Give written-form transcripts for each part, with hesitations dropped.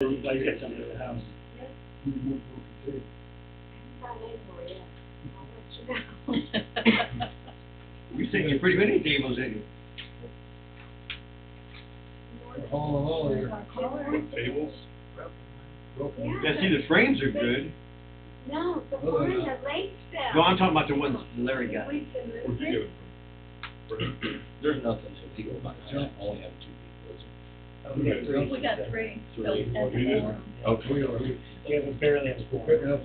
Everybody gets under the house. You're sitting in pretty many tables, ain't you? Tables? Yeah, see, the frames are good. No, the one that Lake fell. No, I'm talking about the ones Larry got. We can Where'd move you get it. it from? There's nothing illegal about that. I only have 2 people, is Okay. We got 3. Three. So, and Oh, you did? more. there? Okay. Yeah, we barely have a quorum.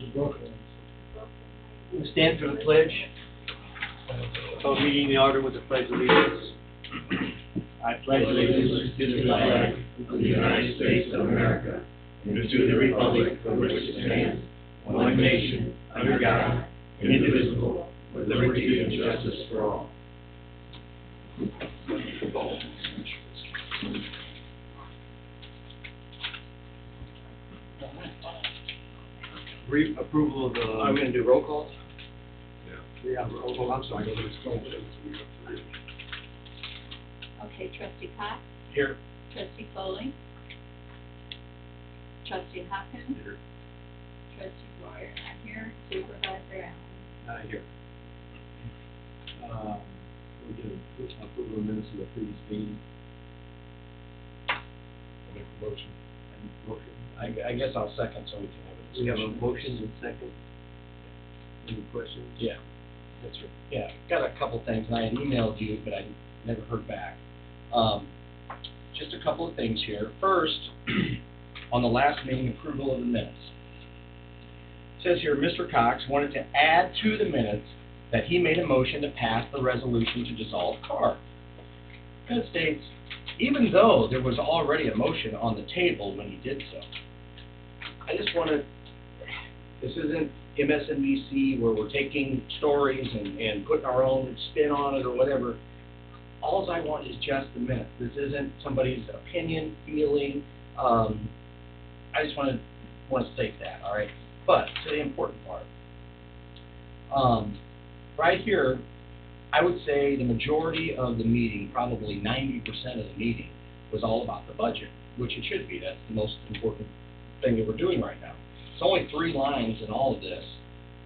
We stand for the pledge. Call meeting in order with the pledge of allegiance. I pledge allegiance to the flag of the United States of America and to the republic for which it stands, one nation, under God, indivisible, with liberty and justice for all. Approval of the. I'm gonna do roll call. Yeah, roll call, I'm sorry. Okay, trustee Cox, Here. trustee Foley, trustee Hopkins, Here. trustee Boyer, not here, supervisor Allen. Not here. We did approval of minutes of the previous meeting. I'll make a motion. I guess I'll second so we can have a We have discussion. a motion and second. Any questions? Yeah, that's right. Yeah, got a couple things, and I had emailed you, but I never heard back. Just a couple of things here. First, on the last meeting, approval of the minutes. It says here, Mr. Cox wanted to add to the minutes that he made a motion to pass the resolution to dissolve CAR. And it states, even though there was already a motion on the table when he did so. I just want to, this isn't MSNBC where we're taking stories and putting our own spin on it or whatever. All I want is just the minutes. This isn't somebody's opinion, feeling. I just want to state that, all right? But to the important part. Right here, I would say the majority of the meeting, probably 90% of the meeting, was all about the budget, which it should be. That's the most important thing that we're doing right now. It's only 3 lines in all of this,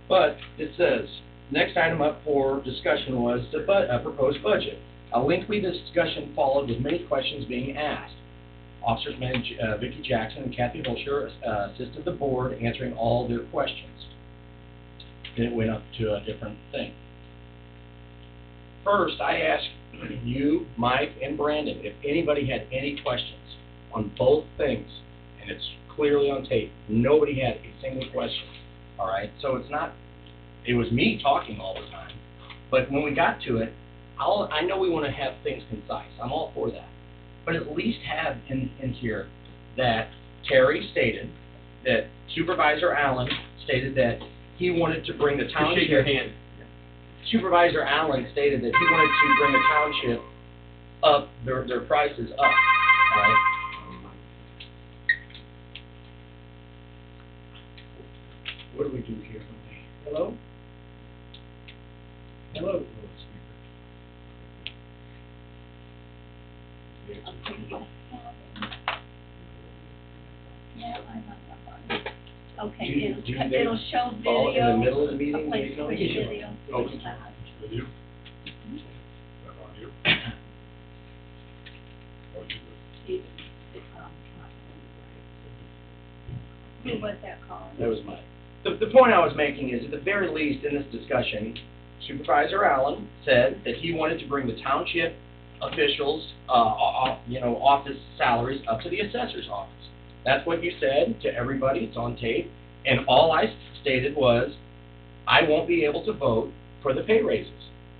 but it says, next item up for discussion was the proposed budget. A lengthy discussion followed with many questions being asked. Officers Vicki Jackson and Kathy Holscher assisted the board answering all their questions. Then it went up to a different thing. First, I asked you, Mike, and Brandon if anybody had any questions on both things, and it's clearly on tape. Nobody had a single question, all right? So it's not, it was me talking all the time, but when we got to it, I know we want to have things concise. I'm all for that. But at least have in here that Terry stated, that Supervisor Allen stated that he wanted to bring the township. Shake your hand. Supervisor Allen stated that he wanted to bring the township up, their prices up, all right? What do we do here? Hello? Hello? Okay, Do they it'll show video. fall in the middle of the a meeting? place No, for you should. video. Okay. Video? Is that on you? Oh, you Who was that calling? That was mine. The point I was making is, at the very least, in this discussion, Supervisor Allen said that he wanted to bring the township officials, office salaries up to the assessor's office. That's what you said to everybody. It's on tape. And all I stated was, I won't be able to vote for the pay raises.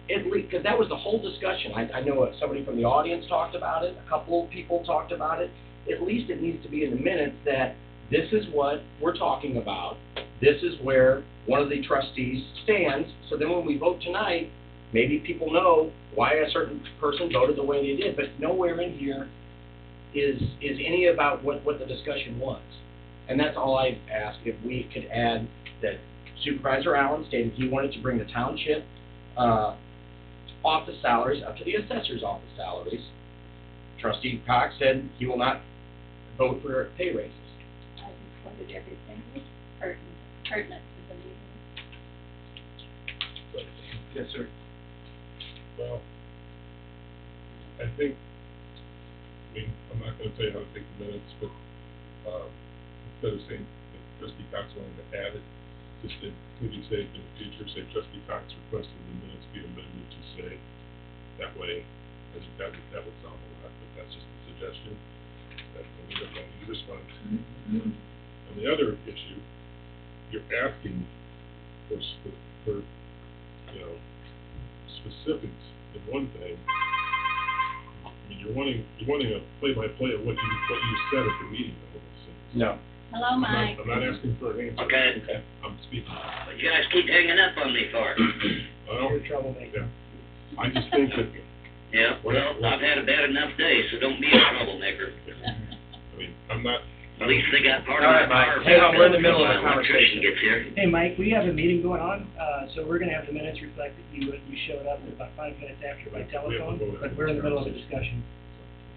Because that was the whole discussion. I know somebody from the audience talked about it. A couple of people talked about it. At least it needs to be in the minutes that this is what we're talking about. This is where one of the trustees stands. So then when we vote tonight, maybe people know why a certain person voted the way they did. But nowhere in here is any about what the discussion was. And that's all I asked, if we could add that Supervisor Allen stated he wanted to bring the township office salaries up to the assessor's office salaries. Trustee Cox said he will not vote for pay raises. noted everything was pertinent to the meeting. Yes, sir. Well, I think, I mean, I'm not gonna tell you how to take the minutes, but, instead of saying that trustee Cox wanted to add it, just to maybe say in the future, say trustee Cox requested the minutes be amended to say, that way, I think that would solve a lot, but that's just a suggestion. That, we don't need to respond. On the other issue, you're asking for, you know, specifics in one thing. I mean, you're wanting a play-by-play of what you said at the meeting, almost. No. Hello, Mike. I'm not asking for an answer. Okay. I'm speaking. What you guys keep hanging up on me for? Well, You're troublemaker. yeah. I just think that, Yeah, well, I've had a bad enough day, so don't be a troublemaker. I mean, I'm not. At least they got part All of right, my Mike. car. Hang on, we're in the middle of My a electrician conversation. gets here. Hey, Mike, we have a meeting going on, so we're gonna have the minutes reflect that you showed up about 5 minutes after by telephone, but we're in the middle of a discussion.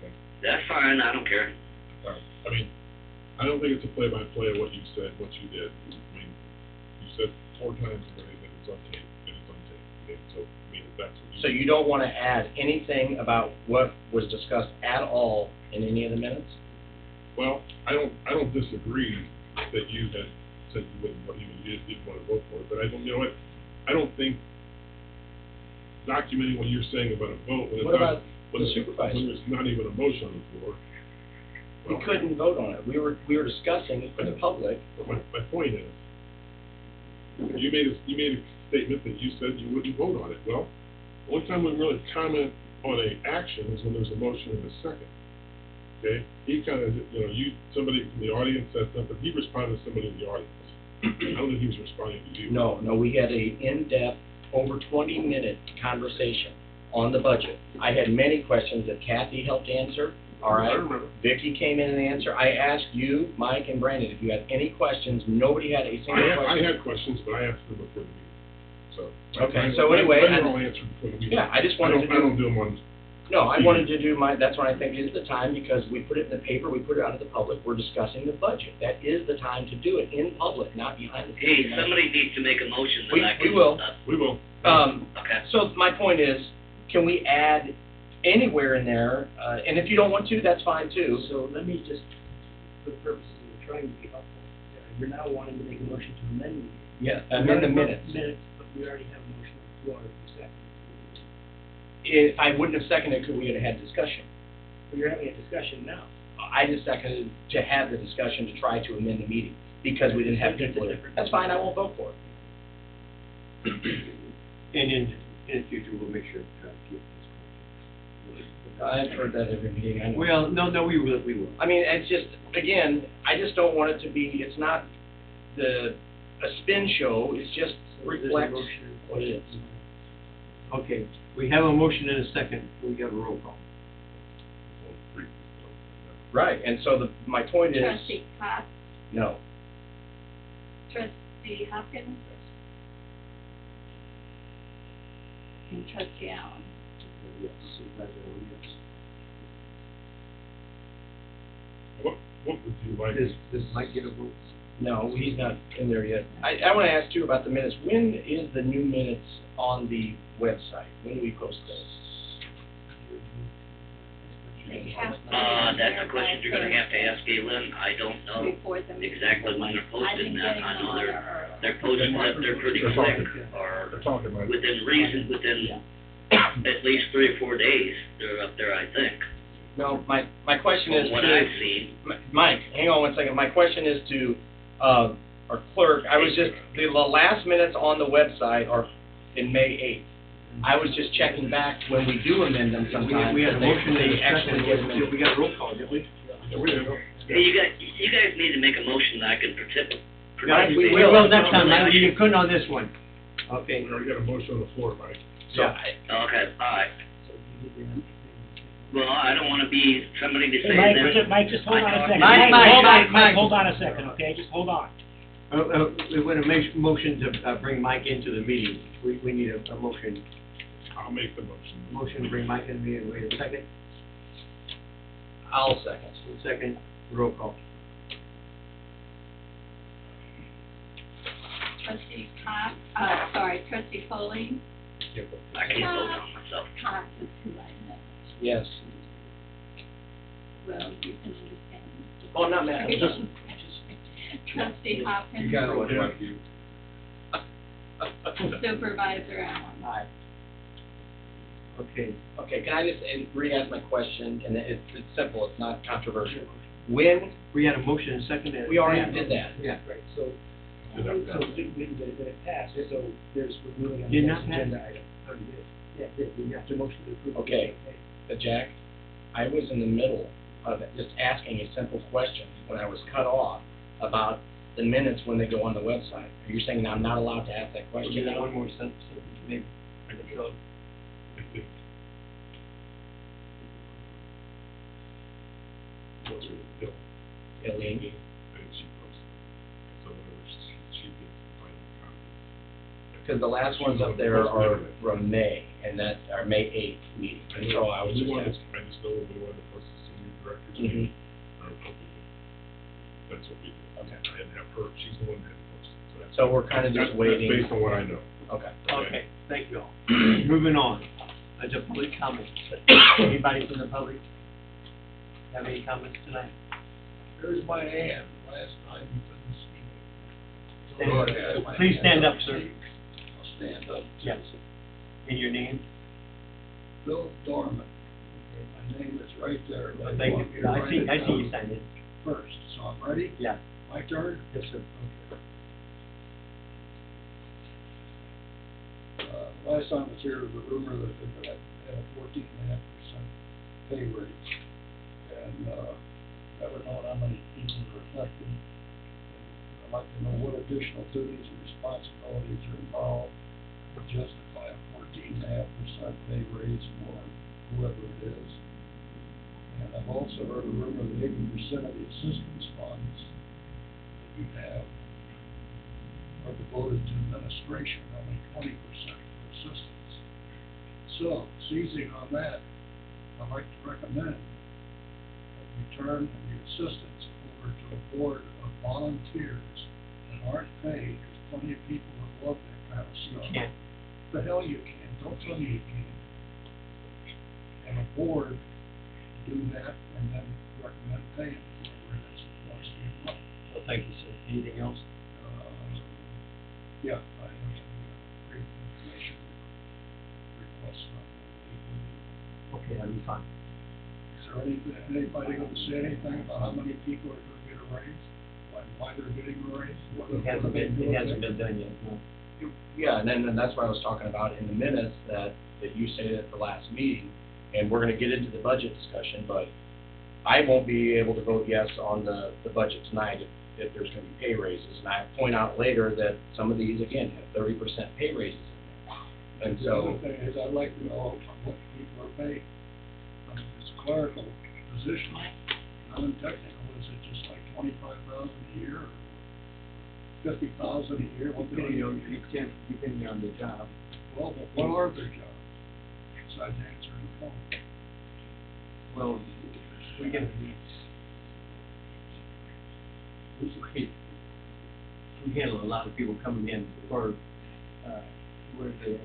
Okay. That's fine, I don't care. All right. I mean, I don't think it's a play-by-play of what you said, what you did. I mean, you said 4 times already that it's on tape, okay? So, I mean, if that's what you. So you don't want to add anything about what was discussed at all in any of the minutes? Well, I don't disagree that you had said you wouldn't, you didn't want to vote for it, but I don't, you know what? I don't think documenting what you're saying about a vote when it's What not, about when the it's, supervisor? when there's not even a motion on the floor. We Well, couldn't vote on it. We were discussing it for the public. But my point is, you made a statement that you said you wouldn't vote on it. Well, the only time we really comment on a action is when there's a motion and a second. Okay? He kind of, you know, somebody from the audience said something, he responded to somebody in the audience. I don't think he was responding to you. No, we had a in-depth, over 20-minute conversation on the budget. I had many questions that Kathy helped answer, all right? I remember. Vicki came in and answered. I asked you, Mike, and Brandon, if you had any questions. Nobody had a single I question. had questions, but I asked them before the meeting, so. Okay, so anyway, Mine were all answered before the meeting. Yeah, I just wanted to I don't do them on, No, I wanted to do that's when I think is the time, because we put it in the paper, we put it out to the public, we're discussing the budget. That is the time to do it in public, not behind the Hey, scenes. somebody needs to make a motion We- that I we can. will. we will. Okay. So my point is, can we add anywhere in there, and if you don't want to, that's fine too. So let me just, for the purposes of trying to be helpful, you're now wanting to make a motion to amend the. Yeah, amend the minutes. Minutes, but we already have a motion on the floor, second. If I wouldn't have seconded, could we have had discussion? But you're having a discussion now. I just seconded to have the discussion to try to amend the meeting, because we didn't have people here. That's fine, I won't vote for it. And in the future, we'll make sure to try to keep this. I've heard that every meeting, I know. Well, no, we will. I mean, it's just, again, I just don't want it to be, it's not a spin show, it's just reflects what it is. Okay, we have a motion and a second, we have a roll call. Right, and so my point is, Trustee Cox, no. trustee Hopkins, and trustee Allen. Yes, Supervisor, yes. What would you like? Does Mike get a vote? No, he's not in there yet. I want to ask too about the minutes. When is the new minutes on the website? When do we post those? They have to be That's there a question by you're gonna have to ask Galen. I don't know before the meeting. exactly when they're I've posted, been and getting I them know on they're posted, but they're pretty They're quick, talking. or They're talking, Mike. within reason, within at least 3 or 4 days, they're up there, I think. No, my question is From what to, I've seen. Mike, hang on one second. My question is to, our clerk. I was just, the last minutes on the website are in May 8th. I was just checking back when we do amend them sometimes. We had a that motion and a they actually get second, amended. we got a roll call, didn't we? Yeah, we did. Hey, you guys need to make a motion that I can participate. Right, we We will. will next time, Mike, you couldn't on this one. Okay. We already got a motion on the floor, Mike. So, Okay, all right. Well, I don't wanna be somebody to say Hey, that. Mike, just hold on a second. Mike, Hold on a second, okay, just hold on. We want to make motion to bring Mike into the meeting. We need a motion. I'll make the motion. Motion to bring Mike in the meeting, wait a second. I'll second. Second, roll call. trustee trustee Foley. Yeah, but I can't vote on myself. Cox is who I know. Yes. Well, you can understand. Oh, I'm not mad, I'm just. Trustee Hopkins. You gotta look like you. Supervisor Allen. Aye. Okay, can I just re-ask my question, and it's simple, it's not controversial. When, We had a motion and second. we already did that. Yeah. Right, so, Did that pass? it passed, so there's, we're moving on Did the not next pass? agenda item. Already did. Yeah, it did, we have to motion to approve. Okay. But Jack, I was in the middle of just asking a simple question when I was cut off about the minutes when they go on the website. Are you saying I'm not allowed to ask that We'll question give it now? one more sentence, maybe. I can show. I think. What's her, Bill? Eileen? And she posted. So whenever she gets the final copy. Because the last ones up there are from May, and that, are May 8th meeting, and so I was We just wanted, asking. I just know we wanted to post some new directors. Mhm. Or hoping that's what we did. Okay. And have her, she's the one that had to post it. that's- So we're kind of just that's waiting. based on what I know. Okay. Okay, thank you all. Moving on, there's a public comment. Anybody from the public have any comments tonight? There's my hand, last time you couldn't see me. Stand- Go ahead, my Please hand stand up, sir. I'll stand up. Yes. In your name? Bill Dorman. My name is right there. Oh, thank want me you. to I write see, it I see you down signed in. First, so I'm ready? Yeah. My turn? Yes, sir. Last time I was here, there was a rumor that they had a 14.5% pay raise. And, never known how many people are affected. And I'd like to know what additional duties and responsibilities are involved to justify a 14.5% pay raise for whoever it is. And I've also heard a rumor that 80% of the assistance funds that you have are devoted to administration, only 20% for assistance. So, seizing on that, I'd like to recommend that we turn the assistance over to a board of volunteers that aren't paid. There's plenty of people that love that kind of You stuff. can't. The hell you can, don't tell me you can't. And a board do that and then recommend paying whoever it is that wants to give money. Well, thank you, sir. Anything else? Yeah, I have a brief information request on that. Okay, that'll be fine. Is there anybody going to say anything about how many people are going to get a raise? Why they're getting a raise? It hasn't been done yet, no. Yeah, and then that's what I was talking about in the minutes that you said at the last meeting, and we're gonna get into the budget discussion, but I won't be able to vote yes on the budget tonight if there's gonna be pay raises, and I point out later that some of these, again, have 30% pay raises in there. And The so, other thing is, I'd like to know what people are paid. I mean, it's a clerical position, non-technical, is it just like 25,000 a year or 50,000 a year? What do they- Depending on the job. Well, but what are their jobs besides answering the phone? Well, we get, we handle a lot of people coming in for, where they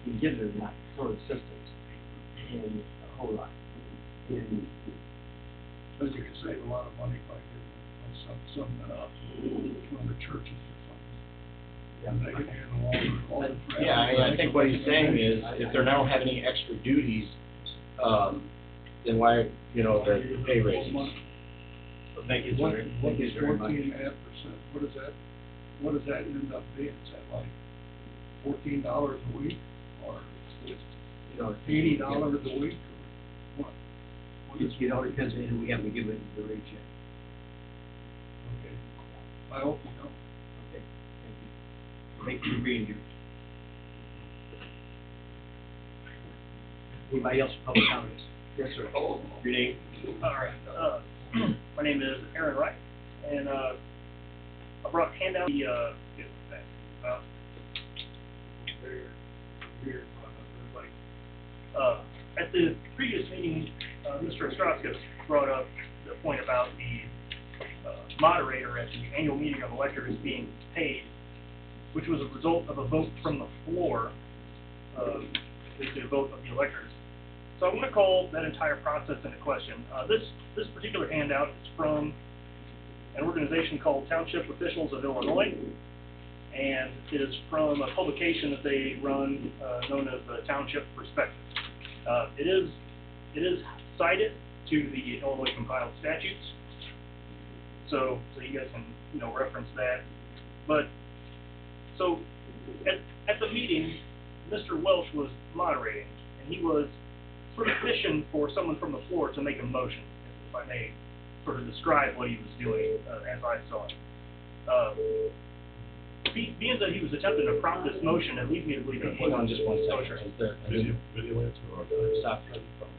can get it or not, for assistance, and a whole lot. And Because you can save a lot of money by giving something out to one of the churches or something. And they can handle all the. yeah, I think what he's saying is, if they don't have any extra duties, then why, the pay raises? so thank you, What, sir. what Thank is you very much. 14.5%, what does that end up being? Is that like $14 a week, or $80 a week, or what? It all depends on who we have to give it the rate check. Okay, I hope you don't. Okay, thank you. Thank you for being here. Anybody else with public comments? Yes, sir. Your name? All right, my name is Aaron Wright, and, I brought handout, at the previous meeting, Mr. Ostrowski brought up the point about the, moderator at the annual meeting of electors being paid which was a result of a vote from the floor, basically a vote of the electors. So I want to call that entire process into question. This particular handout is from an organization called Township Officials of Illinois, and it is from a publication that they run known as the Township Perspective. It is cited to the Illinois compiled statutes, so you guys can reference that. But so at the meeting, Mr. Welch was moderating, and he was sort of fishing for someone from the floor to make a motion, if I may sort of describe what he was doing as I saw it. Being that he was attempting to prompt this motion, it leads me to believe that. Hang on just one second. Oh, sure. Is there, Video answer or? stop your phone.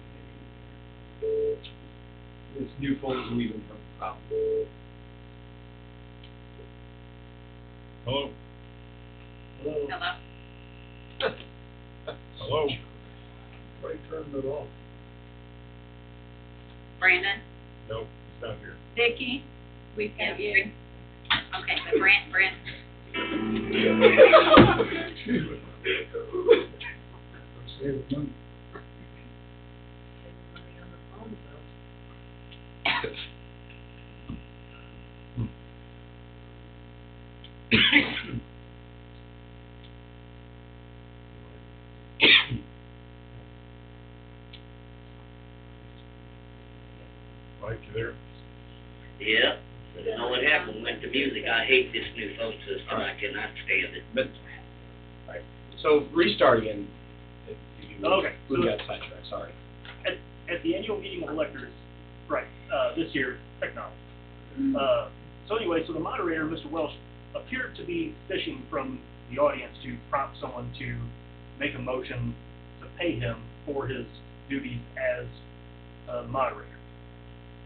This new phone is leaving from the problem. Hello? Hello? Hello? Right, turned it off. Brandon? No, it's not here. Vicki? We've got you. Okay, so Brent. Save money. Mike, you there? Yeah. You know what happened, went to music. I hate this new phone system. I cannot stand it. But, all right, so restart again. Okay, We so- got sidetracked, sorry. At the annual meeting of electors, right, this year, technology. So anyway, so the moderator, Mr. Welsh, appeared to be fishing from the audience to prompt someone to make a motion to pay him for his duties as moderator.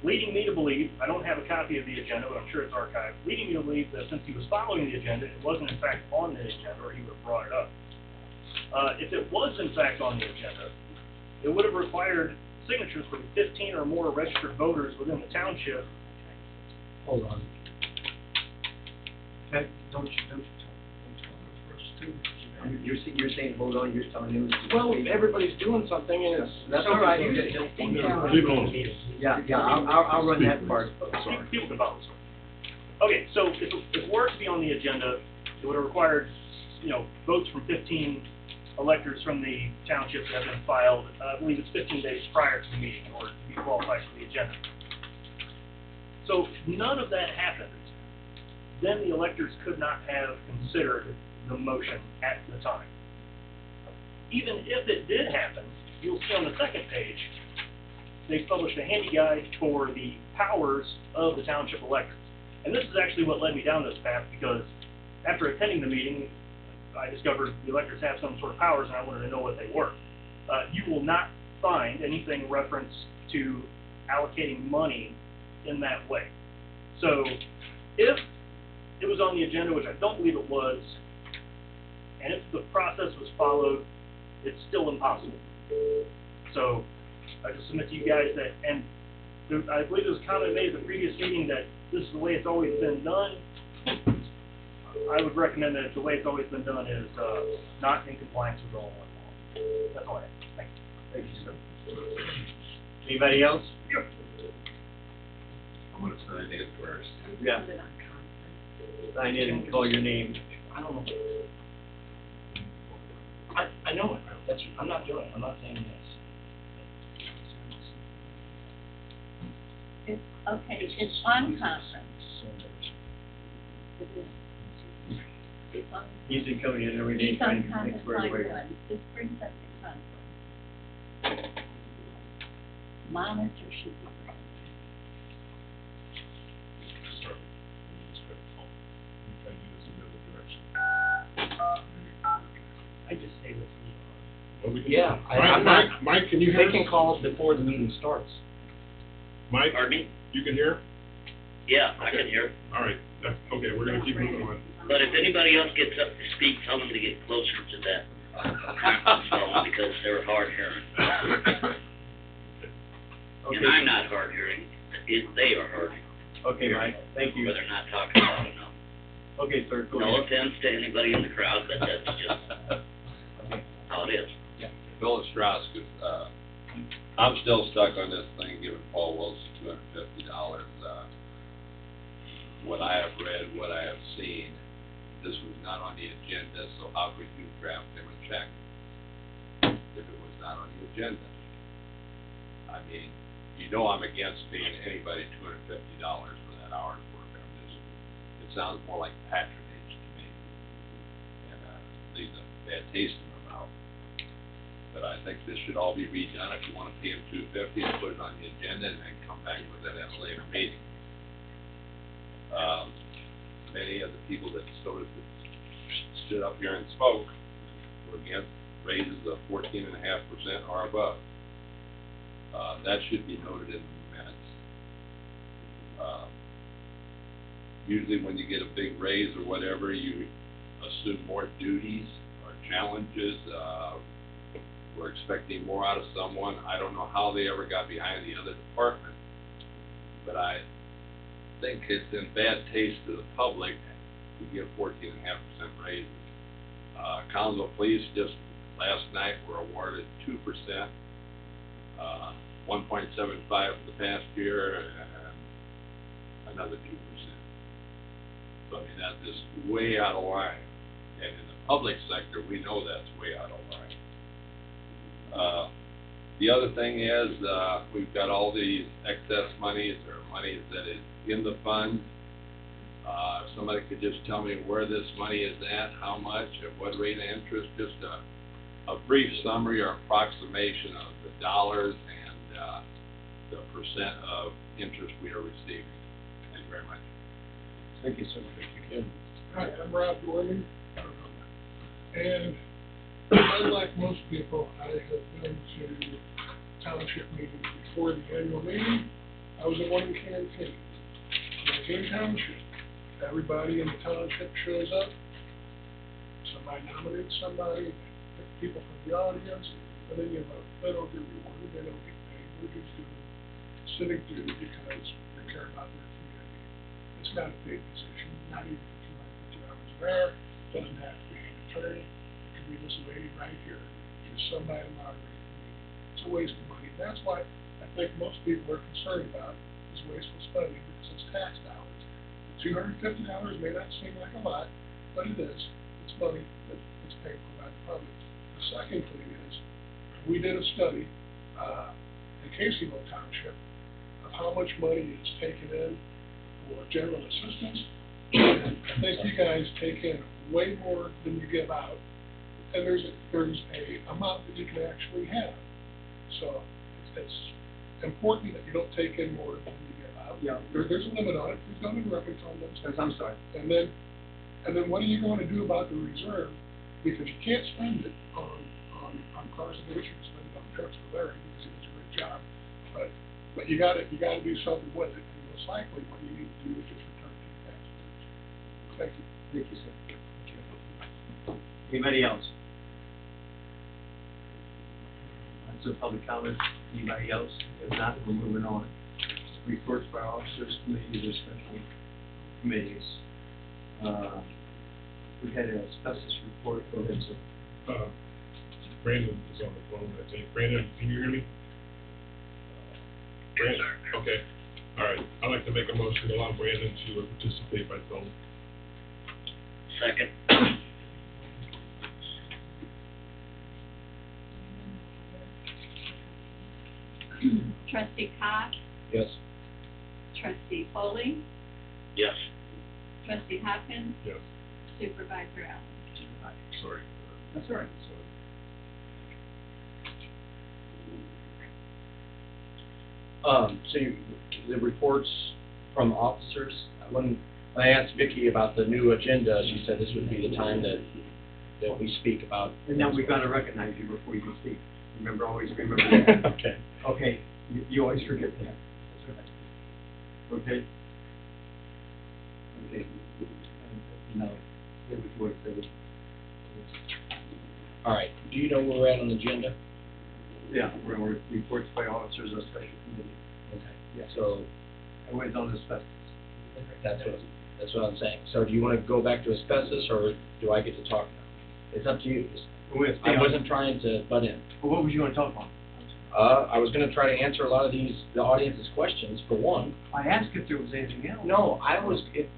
Leading me to believe, I don't have a copy of the agenda, but I'm sure it's archived, leading me to believe that since he was following the agenda, it wasn't in fact on the agenda, or he would have brought it up. If it was in fact on the agenda, it would have required signatures from 15 or more registered voters within the township. Hold on. Okay, don't you tell me first, You're saying, hold on, you're telling him. Well, everybody's doing something, and that's all right. Leave it alone. Yeah, I'll run that part. Sorry. People can follow. Okay, so if it were to be on the agenda, it would have required, votes from 15 electors from the township that have been filed, I believe it's 15 days prior to the meeting in order to be qualified for the agenda. So none of that happened. Then the electors could not have considered the motion at the time. Even if it did happen, you'll see on the second page, they published a handy guide for the powers of the township electors. And this is actually what led me down this path, because after attending the meeting, I discovered the electors have some sort of powers, and I wanted to know what they were. You will not find anything in reference to allocating money in that way. So if it was on the agenda, which I don't believe it was, and if the process was followed, it's still impossible. So I just submit to you guys that, and I believe there was a comment made at the previous meeting that this is the way it's always been done. I would recommend that the way it's always been done is not in compliance with all law. That's all I have. Thank you. Thank you, sir. Anybody else? I'm gonna sign in first. Yeah. Sign in and call your name. I don't know. I know it. I'm not doing it. I'm not saying yes. Okay, it's on conference. It's on. He's been coming in every day It's trying on to conference think where line we're. one. This brings up the conference. Monitor should be granted. Sorry. Let me try to do this in the other direction. I just say this. Well, we can- Yeah, I'm Mike, not. Mike, can you hear They can us? call us before the meeting starts. Mike, Pardon me? you can hear? Yeah, I Okay. can hear. All right, okay, we're gonna keep moving on. But if anybody else gets up to speak, tell them to get closer to that conference phone, because they're hard hearing. Okay. And I'm not hard hearing, they are hard, Okay, Mike, thank you. whether or not talking loud enough. Okay, sir, go No ahead. offense to anybody in the crowd, but that's just how it is. Phyllis Strauss, I'm still stuck on this thing, giving Paul Wilson $250. What I have read, what I have seen, this was not on the agenda, so how could you draft him a check if it was not on the agenda? I mean, you know I'm against paying anybody $250 for that hour's work. It sounds more like patronage to me, and leaves a bad taste in my mouth. But I think this should all be redone. If you want to pay him $250, and put it on the agenda, and then come back with it at a later meeting. Many of the people that stood up here and spoke were against raises of 14.5% or above. That should be noted in the minutes. Usually when you get a big raise or whatever, you assume more duties or challenges. We're expecting more out of someone. I don't know how they ever got behind the other department, but I think it's in bad taste to the public to give 14.5% raises. Council Police just last night were awarded 2%, 1.75 for the past year, and another 2%. So I mean, that is way out of line. And in the public sector, we know that's way out of line. The other thing is, we've got all these excess monies or monies that is in the fund. If somebody could just tell me where this money is at, how much, at what rate of interest, just a brief summary or approximation of the dollars and the percent of interest we are receiving. Thank you very much. Thank you, sir. Thank you, Ken. Hi, I'm Rob Gorman, and unlike most people, I have been to township meetings before the annual meeting. I was at one in Canton. When I was in township, everybody in the township shows up. Somebody nominates somebody, people from the audience, and then you vote. They don't get rewarded, they don't get paid. We're just doing civic duty because they care about their community. It's not a paid position, not even for 250 hours there. Doesn't have to be an attorney. It can be this lady right here. There's somebody moderating the meeting. It's a waste of money. That's why I think most people are concerned about is wasteful spending because it's tax dollars. $250 may not seem like a lot, but it is. It's money that is paid for by the public. The second thing is, we did a study in Caseyville Township of how much money is taken in for general assistance. And I think you guys take in way more than you give out, and there's a amount that you can actually have. So it's important that you don't take in more than you give out. Yeah. There's a limit on it. Please don't interrupt me, Tom. I'm sorry. And then what are you going to do about the reserve? Because you can't spend it on cars and you can spend it on trucks for Larry because he does a great job. But you got to do something with it. And most likely, what you need to do is just return it to the taxpayers. Thank you. Thank you, sir. Thank you. Anybody else? That's a public comment. Anybody else? If not, we're moving on. Reports by officers, committees, or special committees. We had an asbestos report. Go ahead, sir. Brandon is on the phone, I think. Brandon, can you hear me? Brandon, okay. All right. I'd like to make a motion to allow Brandon to participate by phone. Second. Trustee Cox, Yes. Trustee Foley, Yes. Trustee Hopkins, Yes. Supervisor Allen. Sorry. That's all right. The reports from officers, when I asked Vicki about the new agenda, she said this would be the time that we speak about. And now we've got to recognize you before you can speak. Always remember that. Okay. Okay, you always forget that. That's right. Okay? Okay. No, say what you want to say. All right, do you know where we're at on the agenda? Yeah, we're reports by officers of special committee. Okay. Yeah. So, Everybody's on asbestos. that's what, That's what I'm saying. So do you want to go back to asbestos, or do I get to talk now? It's up to you. I wasn't trying to butt in. Well, what was you gonna talk about? I was gonna try to answer a lot of the audience's questions, for one. I asked if there was anything else. No,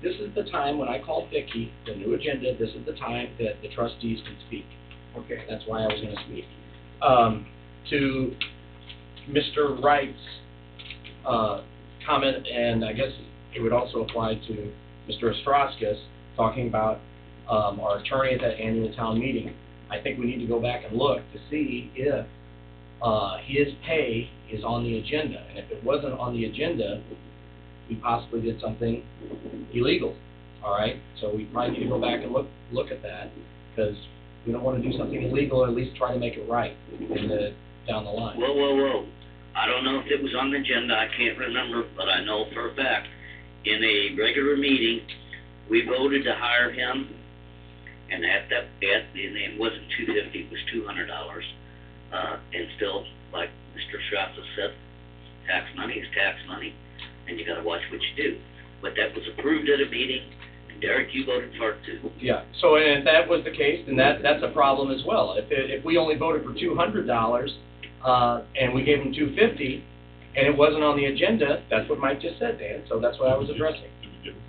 this is the time when I called Vicki, the new agenda, this is the time that the trustees can speak. Okay. That's why I was gonna speak. To Mr. Wright's, comment, and I guess it would also apply to Mr. Ostrowskis, talking about, our attorney at that annual town meeting. I think we need to go back and look to see if, his pay is on the agenda, and if it wasn't on the agenda, we possibly did something illegal, all right? So we probably need to go back and look at that, because we don't want to do something illegal, or at least try to make it right down the line. Whoa. I don't know if it was on the agenda, I can't remember, but I know for a fact, in a regular meeting, we voted to hire him, and and it wasn't $250, it was $200. And still, like Mr. Strauss said, tax money is tax money, and you gotta watch what you do. But that was approved at a meeting, and Derek, you voted for it too. Yeah, so and if that was the case, then that's a problem as well. If we only voted for $200, and we gave him $250, and it wasn't on the agenda, that's what Mike just said, Dan, so that's what I was addressing.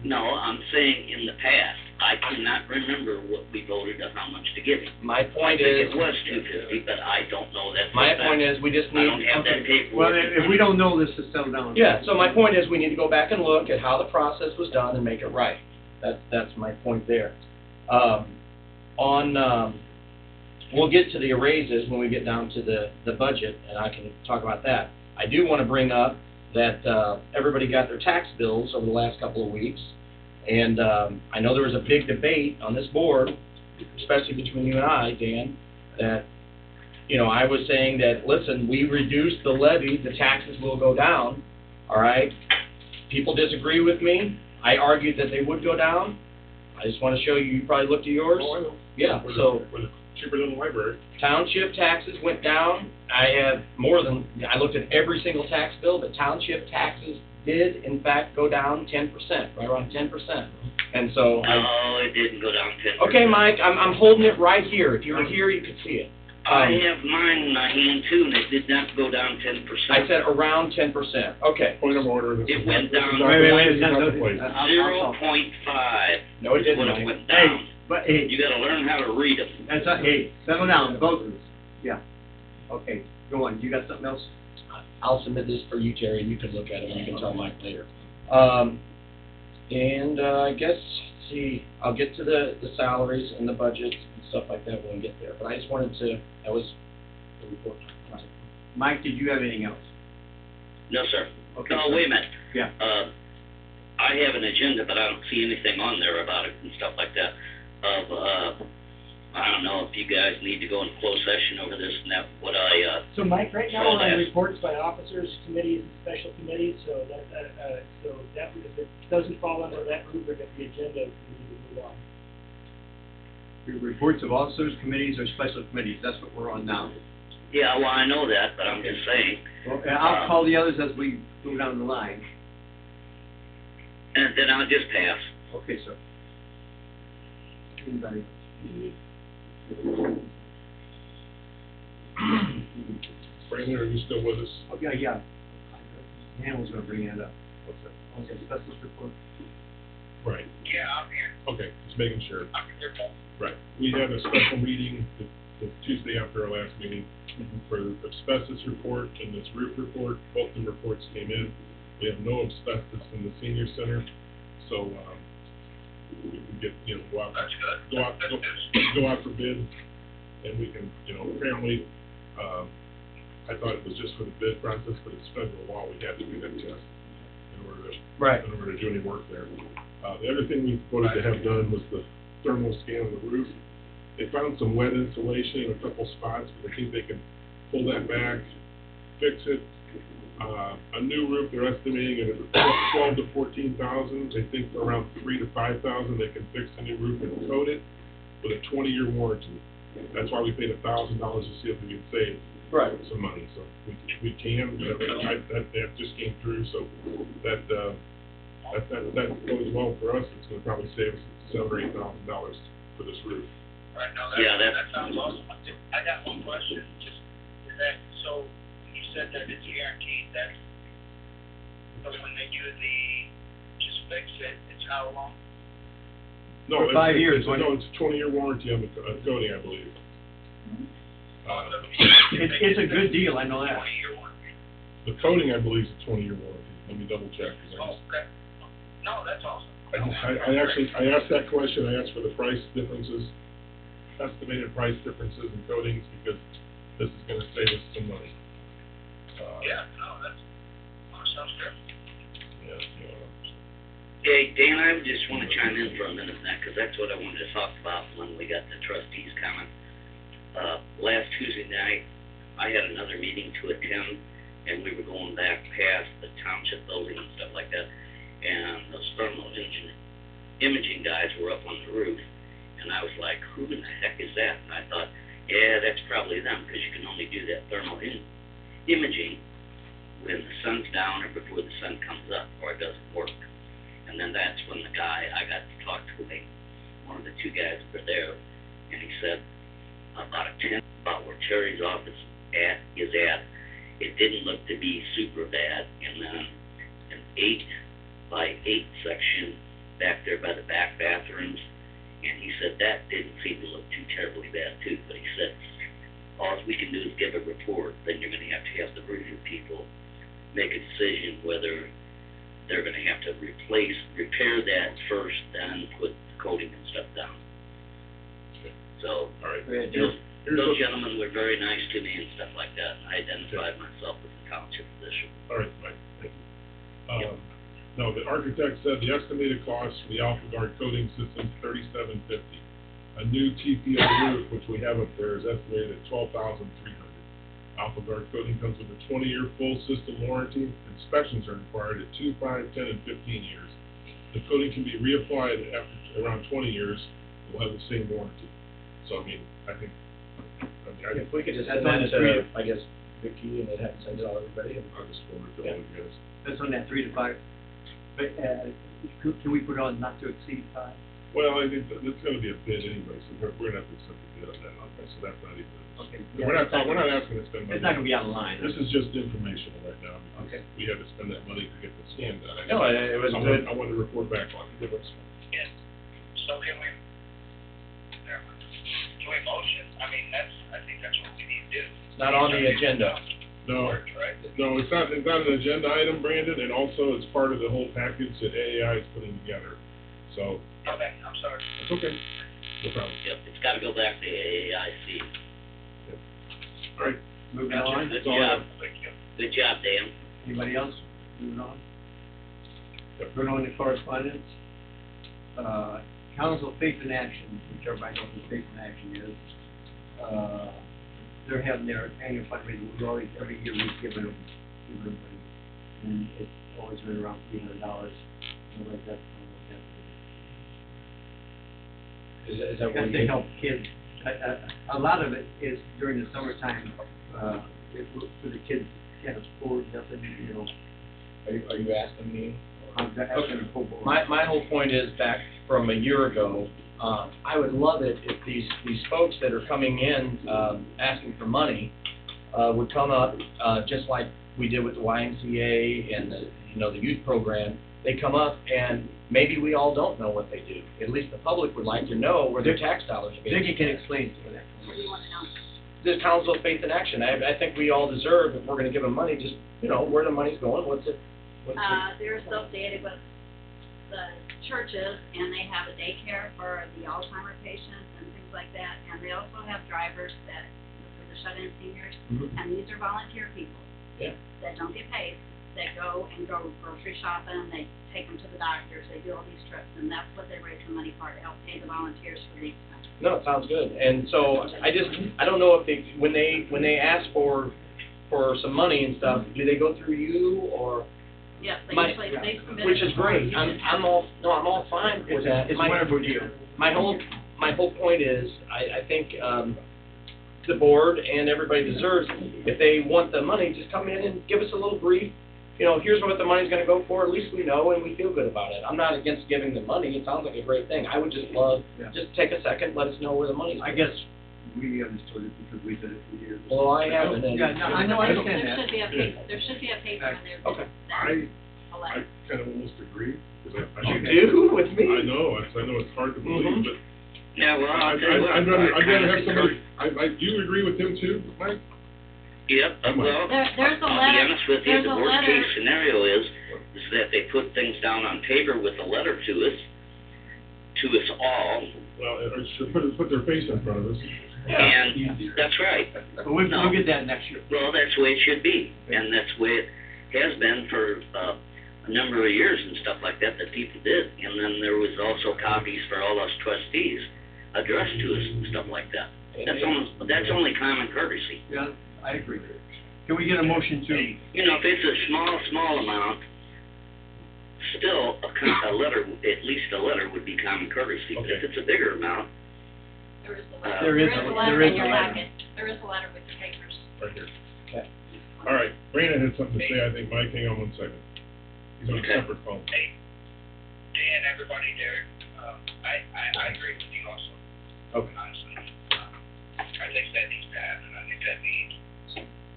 No, I'm saying in the past, I cannot remember what we voted on how much to give him. My point I is, think it was $250, but I don't know that. for a my fact. point is, we just I need. don't have that Well, paperwork. if we don't know this, to settle down. Yeah, so my point is, we need to go back and look at how the process was done and make it right. That's my point there. We'll get to the raises when we get down to the budget, and I can talk about that. I do want to bring up that everybody got their tax bills over the last couple of weeks, and I know there was a big debate on this board, especially between you and I, Dan, that, I was saying that, listen, we reduced the levy, the taxes will go down, all right? People disagree with me. I argued that they would go down. I just want to show you probably looked at yours. Oh, I know. Yeah, We're so cheaper than the library. township taxes went down. I looked at every single tax bill, but township taxes did in fact go down 10%, right around 10%. And so No, it didn't go down 10%. okay, Mike, I'm holding it right here. If you were here, you could see it. I have mine in my hand too, and it did not go down 10%. I said around 10%. Okay. Point of order. This It is went not- this down. is not- Wait, this is not the place. 0.5. No, it is didn't, what Mike. it went Hey, down. but hey, You gotta learn how to read them. hey, settle down, both of us. Yeah. Okay, go on, you got something else? I'll submit this for you, Terry, and you can look at it, and you can tell Mike later. I guess, see, I'll get to the salaries and the budgets and stuff like that when we get there, but I just wanted to, that was the report. Mike, did you have anything else? No, sir. Okay. No, wait a minute. Yeah. I have an agenda, but I don't see anything on there about it and stuff like that. I don't know if you guys need to go in closed session over this and that, what I, So Mike, right now, So we're on that- reports by officers, committees, and special committees, so that, if it doesn't fall under that rubric of the agenda, we need to move on. Your reports of officers, committees, or special committees, that's what we're on now. yeah, well, I know that, but I'm just saying. Well, I'll call the others as we go down the line. And then I'll just pass. Okay, sir. Anybody? Brandon, are you still with us? Okay, yeah. Dan was gonna bring that up. What's that? On the asbestos report. Right. Yeah, I'm here. Okay, just making sure. I'm here. Right. We had a special meeting the Tuesday after our last meeting for the asbestos report and this roof report. Both the reports came in. We have no asbestos in the senior center, so, we can get, go out for bid, and we can, apparently, I thought it was just for the bid process, but it's federal law, we had to do that test in order to do any work there. The other thing we voted to have done was the thermal scan of the roof. They found some wet insulation in a couple spots, but I think they can pull that back, fix it. A new roof, they're estimating at 12 to 14,000. They think for around 3 to 5,000 they can fix the new roof and coat it with a 20-year warranty. That's why we paid $1,000 to see if we could save some money. So we can. That just came through. So that If that goes well for us, it's gonna probably save us $7,000 or $8,000 for this roof. Right, no, Yeah, that that- sounds awesome. I got one question, just, is that, so, when you said that it's guaranteed, that, so when they do just fix it, it's how long? No, For 5 years, No, it's a 20-year warranty on the coating, I believe. It's a good deal, I know that. 20-year warranty. The coating, I believe, is a 20-year warranty. Let me double check. 'Cause I Oh, just- okay. No, that's awesome. I asked that question, I asked for the price differences, estimated price differences in coatings, because this is gonna save us some money. Yeah, no, sounds good. Yeah, you know, Hey, Dan, I just wanna chime in for a minute now, 'cause that's what I wanted to talk about when we got the trustees coming. Last Tuesday night, I had another meeting to attend, and we were going back past the township building and stuff like that, and those thermal imaging guys were up on the roof, and I was like, who in the heck is that? And I thought, yeah, that's probably them, 'cause you can only do that thermal imaging when the sun's down or before the sun comes up, or it doesn't work. And then that's when the guy, I got to talk to him, one of the two guys that were there, and he said about where Terry's office is at, it didn't look to be super bad, and then an 8x8 section back there by the back bathrooms, and he said that didn't seem to look too terribly bad too, but he said, all we can do is give a report, then you're gonna have the roofing people make a decision whether they're gonna have to repair that first, then put coating and stuff down. So, all right. those gentlemen were very nice to me and stuff like that, and I identified myself as a township official. All right, Mike, thank you. No, the architect said the estimated cost for the AlphaGuard coating system is $3,750. A new TPO roof, which we have up there, is estimated at $12,300. AlphaGuard coating comes with a 20-year full system warranty. Inspections are required at 2, 5, 10, and 15 years. The coating can be reapplied after around 20 years. We'll have the same warranty. So, I mean, I think, If we could just That's send on that the to, three. I guess, Vicky, and then have to send it out to everybody. I'll just forward it to all of you guys. That's on that 3 to 5. But, can we put on not to exceed 5? Well, I think it's gonna be a bid anyway, so we're gonna have to accept the bid on that, okay, so that's not even. Okay. We're not asking to spend money. It's not gonna be out of line. This is just informational right now, because Okay. we had to spend that money to get the scan done. No, it was good. I wanted to report back on it. Yeah. So can we motion? I mean, I think that's what we need to do. It's not on the agenda. No, no, it's not an agenda item, Brandon, and also it's part of the whole package that AAI is putting together, so. Okay, I'm sorry. It's okay, no problem. Yep, it's gotta go back to AAIC. All right, Moving on. Good all I job, Thank you. good job, Dan. Anybody else? Moving on. Going on to correspondence. Council Faith in Action, which everybody knows what Faith in Action is. They're having their annual fundraiser. We always, every year we've given them money. And it's always been around $300. Like that. Is that Because what they you help kids. A lot of it is during the summertime, for the kids, kind of sport, nothing, you know. Are you asking me? Asking football. My whole point is back from a year ago, I would love it if these folks that are coming in, asking for money, would come up, just like we did with the YMCA and the youth program. They come up and maybe we all don't know what they do. At least the public would like to know where their tax dollars are being Vicki can spent. explain to that. What do you want to know? The Council of Faith in Action, I think we all deserve, if we're gonna give them money, just, where the money's going, what's it? They're associated with the churches, and they have a daycare for the Alzheimer patients and things like that, and they also have drivers for the shut-in seniors, Mhm. and these are volunteer people. Yeah. That don't get paid, that go grocery shopping, they take them to the doctors, they do all these trips, and that's what they raise the money for, to help pay the volunteers for the expenses. No, it sounds good, and so, I don't know if they, when they ask for some money and stuff, do they go through you, or? Yes, they My- usually, they submit. Which is a form. great, You just have I'm all fine with that. It's a wonderful deal. My whole point is, I think, the board and everybody deserves, if they want the money, just come in and give us a little brief, you know, here's what the money's gonna go for, at least we know and we feel good about it. I'm not against giving them money, it sounds like a great thing. I would just love, just take a second, let us know where the money's I going. guess we understood it because we did it for years. Well, I haven't, and. Yeah, no, I know, I understand There that. should be a paper, there should be a paper in there Okay. that says a I letter. kind of almost agree, because You do with me? I know, I know it's hard to believe, Mhm. but Yeah, well, I'll tell you what. I'd rather have kinda somebody, do you agree with him too, Mike? Yep, well, There's a I'll be letter, honest with you, there's the a worst letter, case scenario is that they put things down on paper with a letter to us all, Well, or should put their face in front of us. and that's right. But we'll get that next year. Well, that's the way it should be, and that's the way it has been for, a number of years and stuff like that people did. And then there was also copies for all us trustees addressed to us and stuff like that. That's only common courtesy. Yeah, I agree. Can we get a motion to? You know, if it's a small amount, still, a letter, at least a letter would be common courtesy. But if it's a bigger amount, there is a letter. There is a letter in your letter. packet. There is a letter with your papers. Right here. Okay. All right, Brandon had something to say, I think, Mike, hang on one second. He's on a Okay. separate phone. Hey, Dan, everybody there, I agree with you also. Okay. Honestly, I think that needs to happen, I think that needs,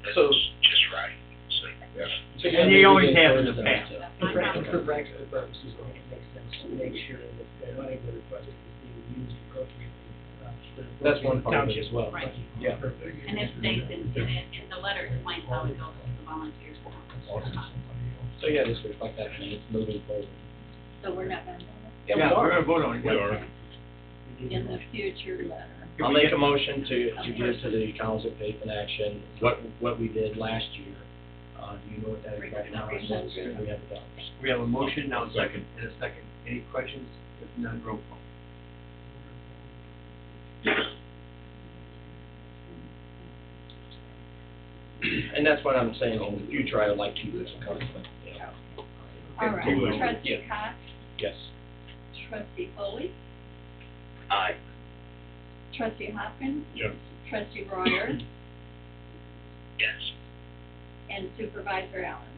that's So- just right, so. Yeah. And you always have in the past. For practical purposes, it makes sense to make sure that the money we're requesting is being used appropriately. That's one part of it Township as well. Right. Yeah. And it states in the letter explains how it goes to the volunteers. So, yeah, just reflect that, and it's moving forward. So we're not gonna, Yeah, we Yeah, we're are. gonna vote on it. We are. in the future letter. I'll make a motion to give to the Council of Faith and Action what we did last year. Do you know what that is right now? Since we have the dollars. We have a motion, now a second, and a second. Any questions? If none, roll call. And that's what I'm saying, in the future, I would like to keep this constant, you know. All right, Totally. trustee Cox, Yes. trustee Foley, aye. trustee Hopkins, Yes. trustee Royer, Yes. and supervisor Allen.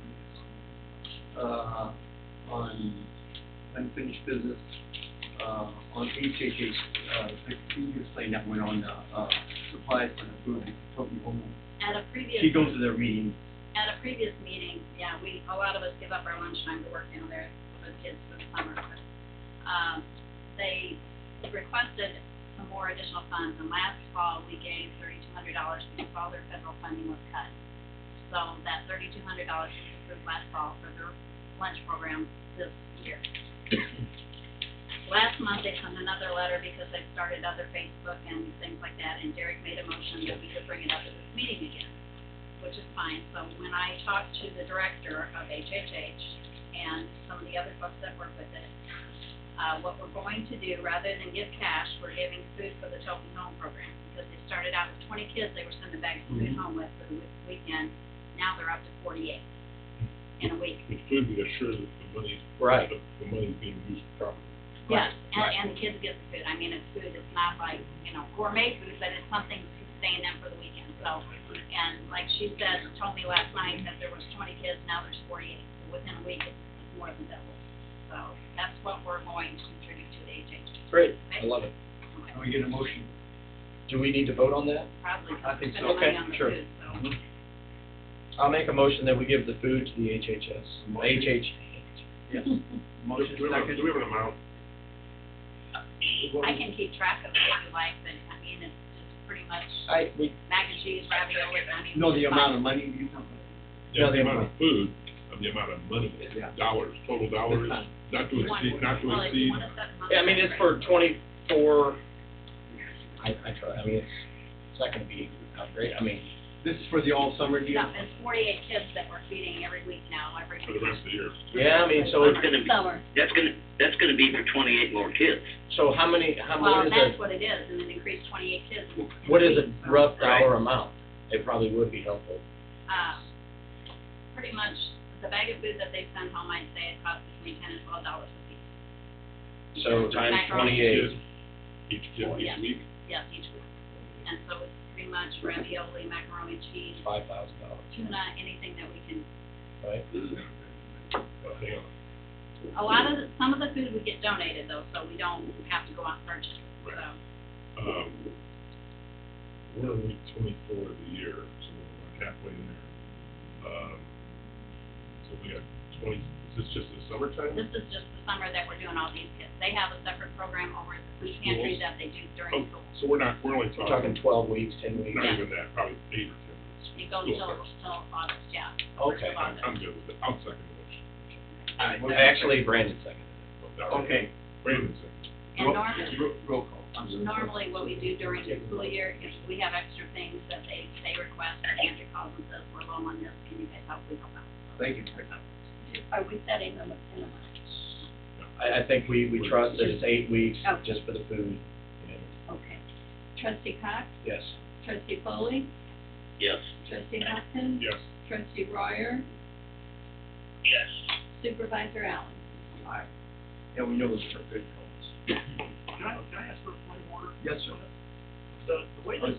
On unfinished business, on HHH, the previous thing that went on, supplies for the food, Toby Woman. At a previous. She goes to their meeting. At a previous meeting, yeah, a lot of us give up our lunchtime to work down there for the kids for the summer, but, they requested some more additional funds, and last fall, we gave $3,200 because all their federal funding was cut. So that $3,200 was approved last fall for their lunch program this year. Last month, they sent another letter because they started other Facebook and things like that, and Derek made a motion that we could bring it up at this meeting again, which is fine. So when I talked to the director of HHH and some of the other folks that work with it, what we're going to do, rather than give cash, we're giving food for the Token Home program, because they started out with 20 kids they were sending bags of food home with for the weekend. Now they're up to 48 in a week. With food, we assure that the money, Right. the money's being used properly. Yes, Right. and the kids get the food. I mean, it's food, it's not like, gourmet food, but it's something to sustain them for the weekend, so. And like she said, told me last night that there was 20 kids, now there's 48. So within a week, it's more than double. So that's what we're going to contribute to the HHS. Great, I love it. Can we get a motion? Do we need to vote on that? Probably, I because think we're so. spending money Okay, on the sure. food, so. I'll make a motion that we give the food to the HHS. Yes. Motion Do we have second. an amount? I can keep track of it if you like, but I mean, it's pretty much We, mac and cheese, ravioli, I mean. Know the it's amount fine. of money you talking Yeah, No, the they amount won't. of food, of the amount of money, Yeah. dollars, total dollars, That's not to One- exceed, not to well, if you exceed. wanna set them up yeah, I mean, it's for separate. 24, I try, I mean, it's not gonna be great, I mean, This is for the all summer deal? No, it's 48 kids that we're feeding every week now, every For the rest of the year. yeah, I mean, so, It's gonna be, Summer. that's gonna be for 28 more kids. so how Well, what is that's it, what it is, and it increased 28 kids. in what a is a week, so, rough dollar amount? It probably would be helpful. Pretty much, the bag of food that they send home, I'd say it costs between $10 and $12 a piece. So times Macaroni. 28, Each kid, Yes. each week. Yes, each week. And so it's pretty much ravioli, macaroni, cheese, $5,000. tuna, anything that we can right? Hang on. A lot of, some of the food would get donated though, so we don't have to go out and purchase it, so. We're in week 24 of the year, so we're halfway in there. So we got 20, is this just the summertime? This is just the summer that we're doing all these kits. They have a separate program over at the food pantry that they do during school. So we're only We're talking 12 weeks, 10 weeks. Not even that, probably 8 or 10 weeks. It goes School till starts. August, yeah. Okay. I'm good with it, I'll second the motion. All right, actually, Brandon seconded Okay. Brandon second. And normally, Roll call. I'm sorry. normally what we do during the school year, if we have extra things that they request, the pantry calls and says, we're low on this, can you guys help, we help out. Thank you. Are we setting them in a month? it. I think we trust that it's 8 weeks Oh. just for the food. Okay. Trustee Cox? Yes. Trustee Foley? Yes. Trustee Hopkins? Yes. Trustee Royer? Yes. Supervisor Allen? Aye. And we know those are good calls. Can I ask for a point of order? Yes, sir. The way this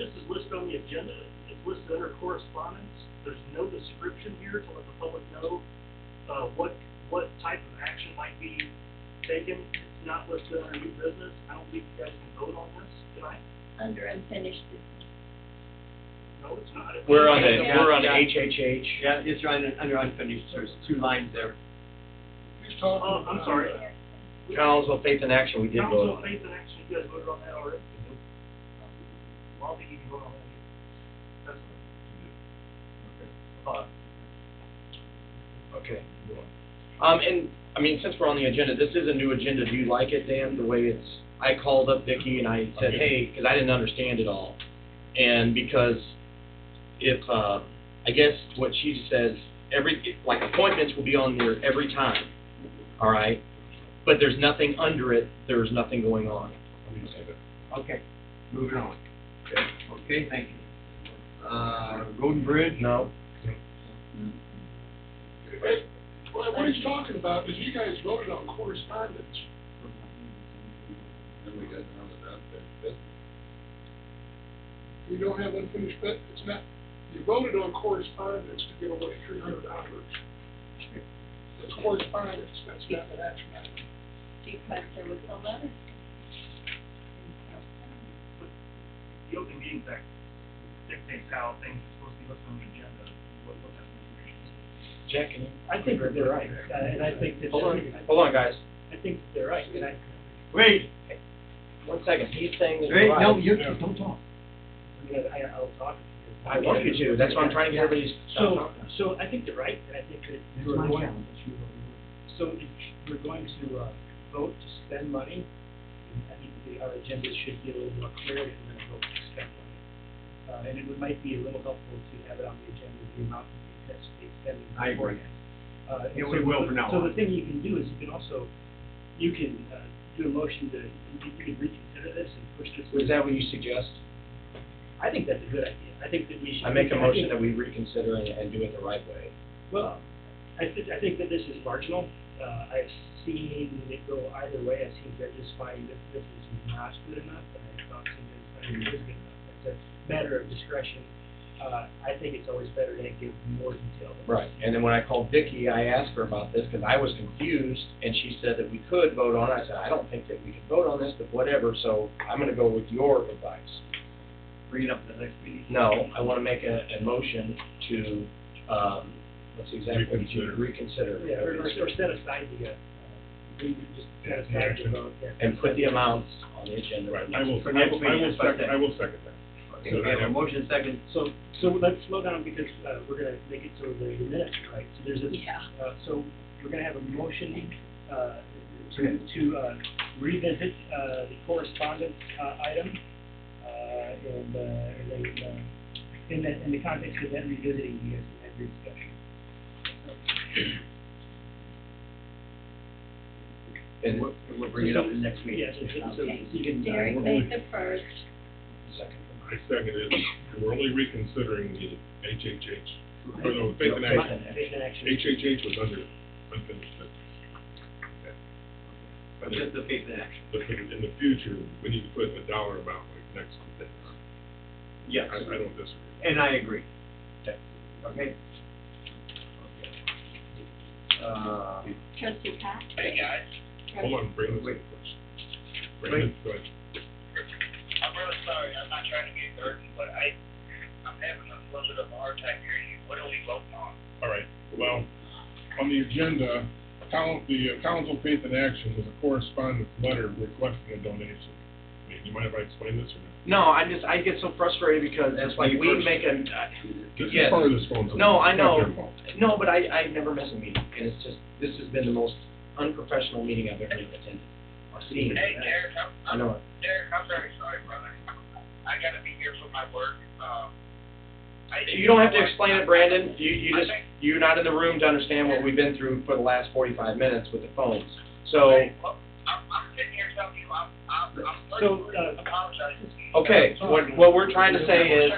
is listed on the agenda, it's listed under correspondence. There's no description here to let the public know, what type of action might be taken. It's not listed under new business. I don't think you guys can vote on this tonight. Under unfinished business. No, it's not. We're on the Yeah. HHH. Yeah, it's right under unfinished, there's 2 lines there. He's talking Oh, I'm about, sorry. Council Faith in Action, we did vote Council on. Faith in Action, you guys voted on that already? Well, I don't think you can vote on that either. That's Okay. And, I mean, since we're on the agenda, this is a new agenda. Do you like it, Dan, the way it's, I called up Vicki and I said, hey, because I didn't understand it all. And because if, I guess what she says, like appointments will be on there every time, all right? But there's nothing under it, there's nothing going on. Okay, moving on. Okay, thank you. Road and Bridge? No. well, what he's talking about is you guys voted on correspondence. Then we got down to that, that's You don't have unfinished business, it's not, you voted on correspondence to give away $300. It's correspondence, that's not an action item. Because there was a letter. The open meetings act dictates how things are supposed to be listed on the agenda, what that information is. Jack, can you? I think that they're right, and I think that. Hold on, guys. I think that they're right, and I. Wait, 1 second. He's saying that wait, you're no, right. you, don't talk. I'll talk. I want you to. That's why I'm trying to get everybody's. So I think they're right, and I think that That's we're my going, challenge. so if we're going to, vote to spend money, I think our agenda should be a little more clear if we're gonna vote to spend money. And it might be a little helpful to have it on the agenda, the amount that we anticipate spending. I agree. And Yeah, we will from now So on. the thing you can do is you can also, do a motion to, you can reconsider this and push this. Is that what you suggest? I think that's a good idea. I think that we should. I make a I motion think- that we reconsider and do it the right way. Well, I think that this is marginal. I've seen it go either way. I've seen judges find that this is not good enough, and I've not seen judges find it is good enough. It's a matter of discretion. I think it's always better to give more detail. Right, and then when I called Vicki, I asked her about this, because I was confused, and she said that we could vote on it. I said, I don't think that we can vote on this, but whatever, so I'm gonna go with your advice. Bring it up to the next meeting. No, I wanna make a motion to, what's the exact word? Reconsider. Yeah, or set aside the, we just set aside the vote. Yeah. And put the amounts on the agenda. Right, For next meeting, I will second that. Okay, we have a motion second. So let's slow down because, we're gonna make it so the minutes, right? So there's a, Yeah. so we're gonna have a motion, to revisit, the correspondence, item, and then, in the context of that revisiting, you guys can have your discussion. And We'll bring it up in the next meeting. Yes, so Okay, you can. Derek made the first. second. I second it, we're only reconsidering the HHH, or no, Faith in Action. Take an action. HHH was under unfinished business. But just the faith in action. But in the future, we need to put a dollar amount like next to this. Yes, I don't disagree. and I agree. Okay, Trustee Cox? Hey, guys. Hold on, Brandon's Wait. first. Brandon, go ahead. I'm really sorry, I'm not trying to get dirty, but I'm having a little bit of a hard time hearing you. What are we voting on? All right, well, on the agenda, the Council Faith in Action was a correspondence letter requesting a donation. I mean, you mind if I explain this or not? No, I get so frustrated because it's like we make a, This yes. is part of this phone. so No, I it's not know. their fault. No, but I never miss a meeting, and it's just, this has been the most unprofessional meeting I've ever attended or seen. Hey, Derek, I know it. Derek, I'm very sorry, brother. I gotta be here for my work. You don't have to explain it, Brandon. You're not in the room to understand what we've been through for the last 45 minutes with the phones. So, Hey, well, I'm sitting here telling you, I'm So, personally apologizing to you. okay, what we're trying to say is,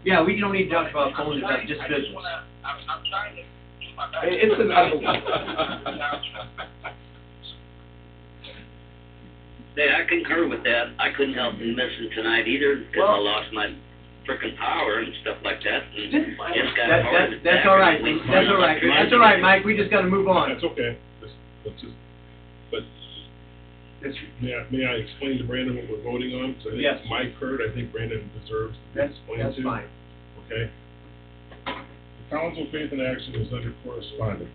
Yeah, we don't need to talk about phones, that's just business. I'm trying to do my best. it's an, Hey, I concur with that. I couldn't help in missing tonight either, because I Well- lost my frickin' power and stuff like that, and just got That, hard that's all right, that's all right, that's all right, Mike, we just gotta move on. That's okay. Let's just, but may I explain to Brandon what we're voting on? So I think Yes. Mike heard, I think Brandon deserves to be That's, explained that's to. fine. Okay? The Council Faith in Action is under correspondence,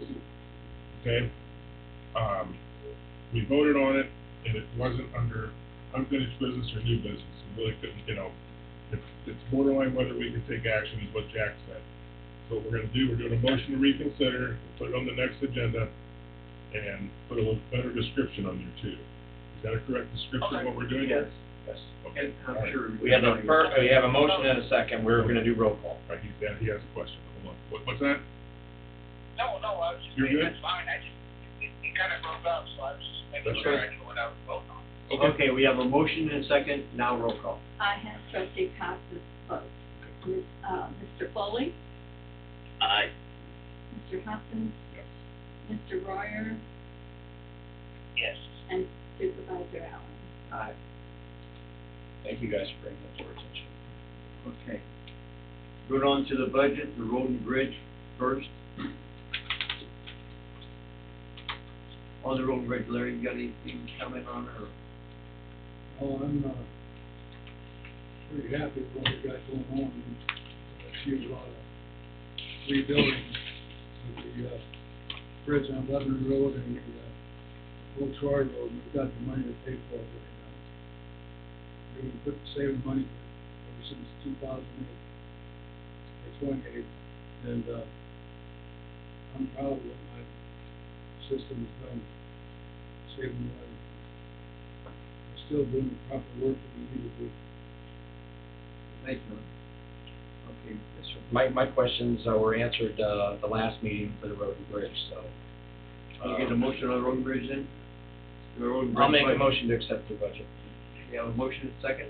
okay? We voted on it, and it wasn't under unfinished business or new business. We really couldn't, it's borderline whether we can take action, is what Jack said. So what we're gonna do, we're doing a motion to reconsider, we'll put it on the next agenda, and put a little better description on there too. Is that a correct description of what we're doing? yes, yes. Okay. I'm All right. sure. We have a motion and a second, we're gonna do roll call. All right, he has a question, hold on. What's that? No, I was just You're saying, good? that's fine, it kinda broke up, so I was just making That's sure right. I knew what I was voting on. Okay, we have a motion and a second, now roll call. I have trustee Cox's vote. Mr. Foley, Aye. Mr. Hopkins, Yes. Mr. Royer, Yes. and Supervisor Allen. Aye. Thank you guys for bringing that to our attention. Okay. Going on to the budget, the road and bridge first. On the road and bridge, Larry, you got anything to comment on, or? Oh, I'm, pretty happy with what we got going on. I see a lot of rebuilding with the, bridge on Lebanon Road and the, Old Troy Road. We've got the money to pay for it right now. We've been saving money ever since 2008, or 28, and, I'm proud of what my system has done, saving money. We're still doing the proper work that we need to do. Thank you. Okay, yes, sir. My questions were answered, the last meeting for the road and bridge, so. You get a motion on the road and bridge then? The road and bridge I'll make a budget. motion to accept the budget. You have a motion and a second?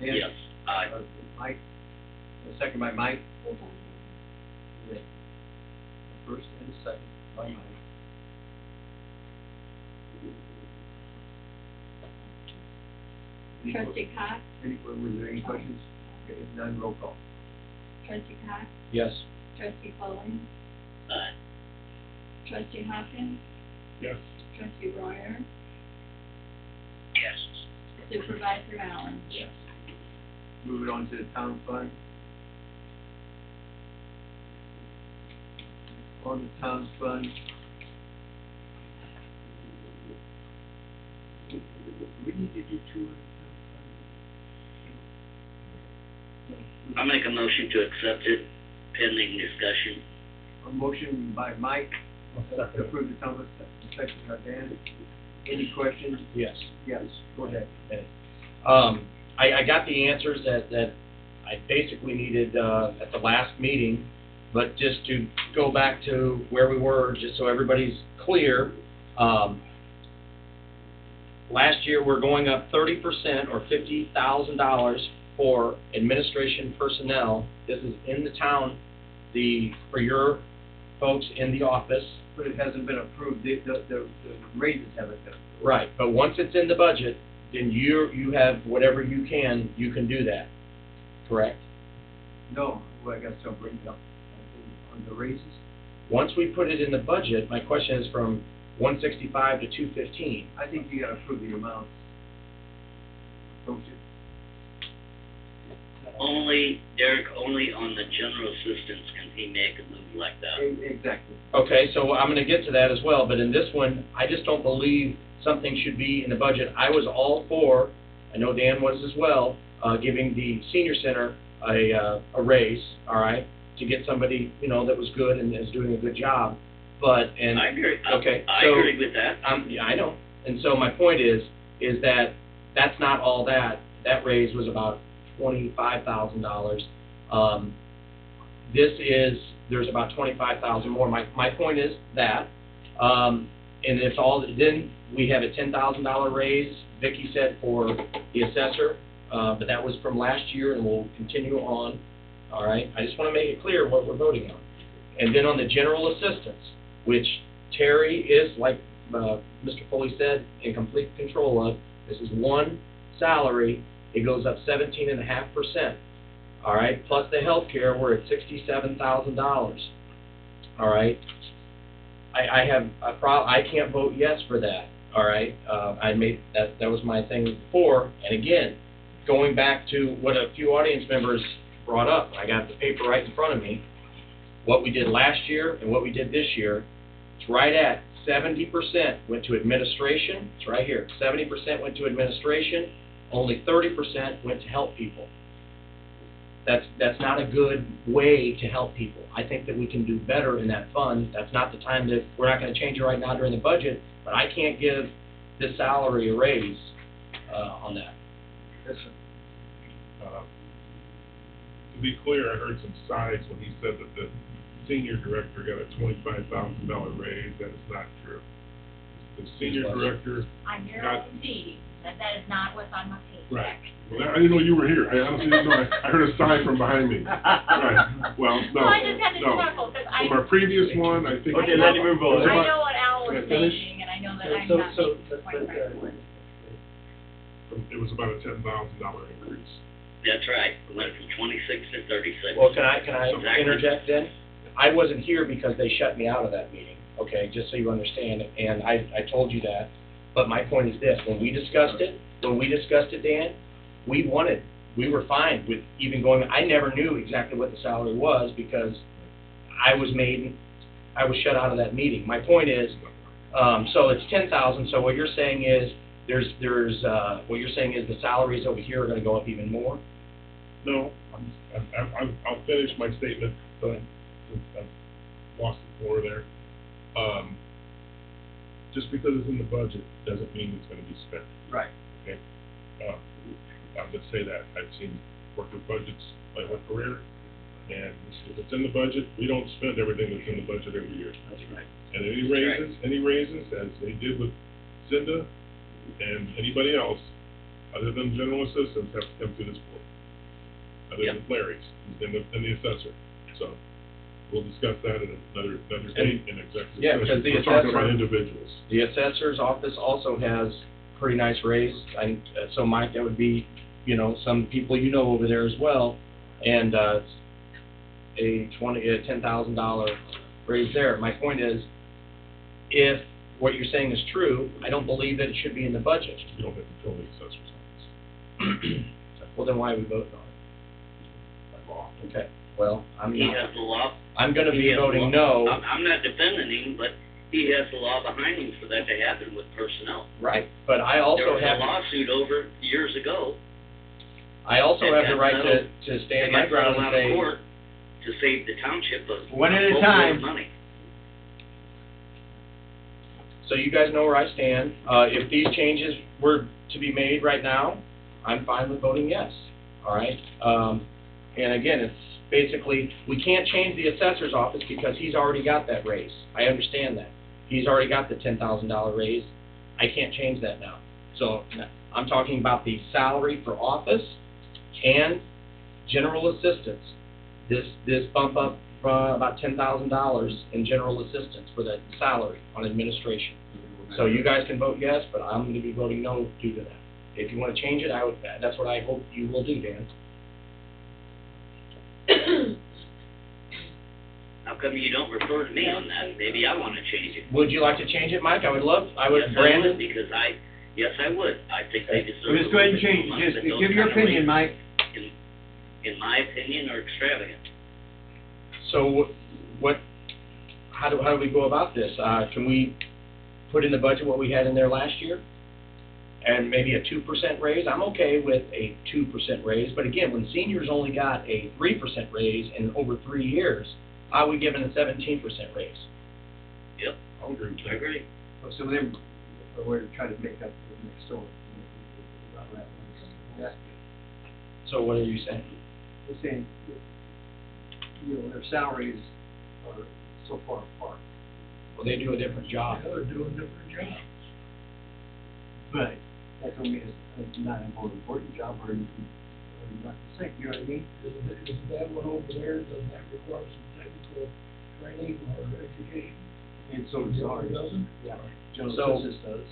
Dan? Yes, aye. Mike, a second by Mike. Hold on. Yeah. A first and a second by Mike. Any que- Trustee Cox, were there any questions? Okay, if none, roll call. trustee Cox, Yes. trustee Foley, Aye. trustee Hopkins, Yes. trustee Royer, Yes. Supervisor Allen. Yes. Moving on to the town fund. On the town fund. We need to do two on the town fund. I make a motion to accept it pending discussion. A motion by Mike to approve the town fund, second by Dan. Any questions? Yes. Yes, go ahead. I got the answers that I basically needed, at the last meeting, but just to go back to where we were, just so everybody's clear, last year, we're going up 30% or $50,000 for administration personnel. This is in the town, for your folks in the office. But it hasn't been approved, the raises haven't been approved. Right, but once it's in the budget, then you have whatever you can do that, correct? No, well, I guess I'll bring it up. On the raises, Once we put it in the budget, my question is from 165 to 215. I think you gotta approve the amounts. Don't you? Only, Derek, only on the general assistance can he make a move like that. Exactly. Okay, so I'm gonna get to that as well, but in this one, I just don't believe something should be in the budget. I was all for, I know Dan was as well, giving the senior center a raise, all right, to get somebody, you know, that was good and is doing a good job, but, and. I agree. Okay, I so- agree with that. Yeah, I know, and so my point is that that's not all that. That raise was about $25,000. There's about 25,000 more. My point is that, and it's all, then we have a $10,000 raise, Vicki said, for the assessor, but that was from last year and will continue on, all right? I just want to make it clear what we're voting on. And then on the general assistance, which Terry is, like Mr. Foley said, in complete control of, this is one salary, it goes up 17.5%. All right, plus the health care, we're at $67,000. All right, I have a I can't vote yes for that. All right, I made that was my thing before. And again, going back to what a few audience members brought up, I got the paper right in front of me. What we did last year and what we did this year, it's right at 70% went to administration. It's right here. 70% went to administration. Only 30% went to help people. That's not a good way to help people. I think that we can do better in that fund. That's not the time that, we're not going to change it right now during the budget, but I can't give this salary a raise on that. Listen, To be clear, I heard some sides when he said that the senior director got a $25,000 raise. That is not true. The senior director On your got, own deed, that is not what's on my paycheck. right. Well, I didn't know you were here. I honestly didn't know. I heard a sigh from behind me. Right. Well, no, Well, I just had to no. chuckle, because I. From our previous one, I think. Okay, let me move on. It's I about- know what Al was Can I finish? saying, and I know that I'm So- not so- making the point right away. It was about a $10,000 increase. That's right. It went from 26 to 36. Well, can I Exactly. interject then? I wasn't here because they shut me out of that meeting, okay, just so you understand, and I told you that. But my point is this, when we discussed it, Dan, we were fine with even going, I never knew exactly what the salary was because I was shut out of that meeting. My point is, so it's 10,000, so what you're saying is, what you're saying is the salaries over here are gonna go up even more? No, I'll finish my statement. Go ahead. I've lost the floor there. Just because it's in the budget doesn't mean it's gonna be spent, right. okay? I'll just say that. I've worked with budgets my whole career, and if it's in the budget, we don't spend everything that's in the budget every year. That's right. And any raises, as they did with Cinda and anybody else, other than general assistants, have to come through this board. Other than Larry's and the assessor. So, we'll discuss that in another date in executive Yeah, session. because the We're talking about assessor- individuals. The assessor's office also has pretty nice raise, so Mike, that would be, some people you know over there as well, and a $10,000 raise there. My point is, if what you're saying is true, I don't believe that it should be in the budget. You don't have to control the assessor's office. Well, then why are we voting on By law. it? Okay, well, I'm He has the law. going to he be has the voting law- no. I'm not defending him, but he has the law behind him for that to happen with personnel. Right, but I There also was a have, lawsuit over years ago. I also that have the got right settled- to that stand my got ground settled and out of say, court to save the township of. One at a boatload of time. money. so you guys know where I stand. If these changes were to be made right now, I'm fine with voting yes, all right? And again, it's basically, we can't change the assessor's office because he's already got that raise. I understand that. He's already got the $10,000 raise. I can't change that now. So I'm talking about the salary for office and general assistance. This bump up about $10,000 in general assistance for that salary on administration. So you guys can vote yes, but I'm going to be voting no due to that. If you want to change it, that's what I hope you will do, Dan. How come you don't refer to me on that? Maybe I wanna change it. Would you like to change it, Mike? I would, Yes, I Brandon? would, because yes, I would. I think they deserve. Well, just go ahead and change, a little bit more money, just but those give your kind of opinion, raises, Mike. In my opinion, are extravagant. So how do we go about this? Can we put in the budget what we had in there last year? And maybe a 2% raise? I'm okay with a 2% raise, but again, when seniors only got a 3% raise in over 3 years, how are we giving a 17% raise? Yep, I'll agree with I that. agree. So then, we're trying to make up for the next door. So what are you saying? We're saying, their salaries are so far apart. Well, they do a different job. They're doing different jobs. But that don't mean it's not a more important job or not the same, you know what I mean? Isn't that one over there, doesn't that require some technical training or education? And so does ours. Doesn't? Yeah. General So- Assistance does.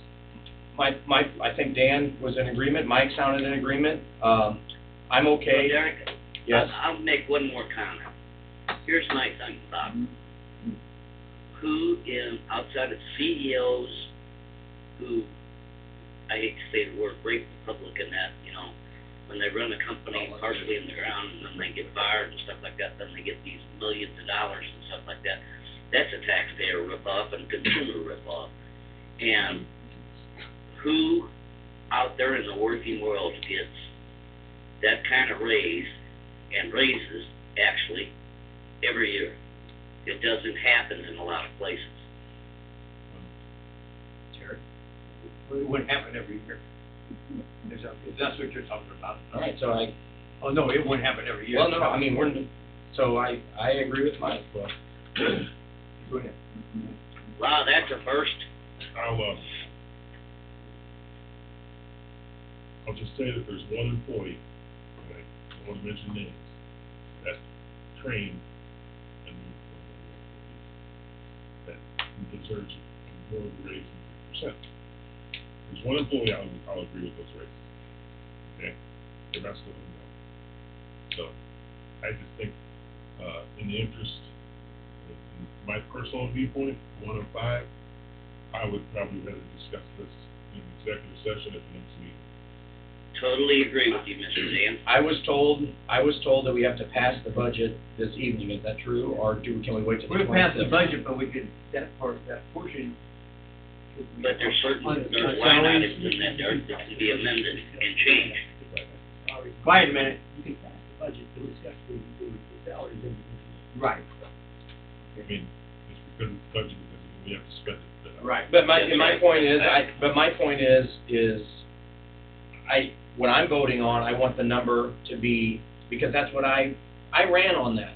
I think Dan was in agreement, Mike sounded in agreement. I'm okay. Well, Derek, Yes. I'll make one more comment. Here's my thing, Bob. Who outside of CEOs who, I hate to say the word, break the public in that, when they run a company partially in the ground and then they get fired and stuff like that, then they get these millions of dollars and stuff like that. That's a taxpayer ripoff and consumer ripoff. And who out there in the working world gets that kind of raise and raises, actually, every year? It doesn't happen in a lot of places. Terry? Well, it wouldn't happen every year. If that's what you're talking about. All right, so Oh, no, it wouldn't happen every year. well, no, I mean, I agree with Mike. Well, Go ahead. Wow, that's a first. I'll just say that there's one employee, and I don't want to mention names, that trained a new employee that deserves more of a raise than 3%. There's one employee I'll agree with those raises. Okay? The rest of them, no. So, I just think, in the interest, in my personal viewpoint, 1 of 5, I would probably rather discuss this in executive session at the next meeting. Totally agree with you, Mr. Dan. I was told that we have to pass the budget this evening, is that true, or can we wait till the 26th? We're gonna pass the budget, but we could, that portion. But there's there's line items in that there that can be amended and changed. Quiet a minute. You can pass the budget to discuss the salaries and. Right. I mean, it's because it's budget, because we have to spend it. Right. But my point is, when I'm voting on, I want the number to be, because that's what I ran on that.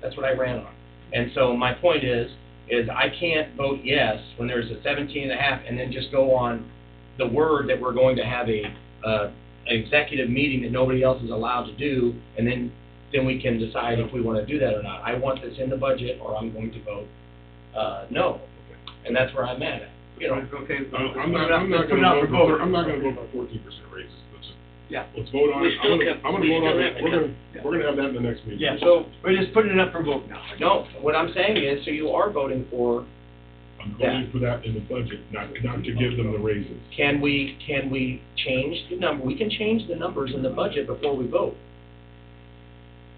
That's what I ran on. And so my point is I can't vote yes when there's a 17.5 and then just go on the word that we're going to have an executive meeting that nobody else is allowed to do, and then we can decide if we want to do that or not. I want this in the budget, or I'm going to vote no. And that's where I'm at. Okay. I'm not gonna vote for 14% raises. Let's vote on it. I'm gonna vote on it. We're gonna have that in the next meeting. Yeah, so we're just putting it up for vote now. No, what I'm saying is, so you are voting for, I'm voting for that in the budget, not to give them the raises. can we change the number? We can change the numbers in the budget before we vote.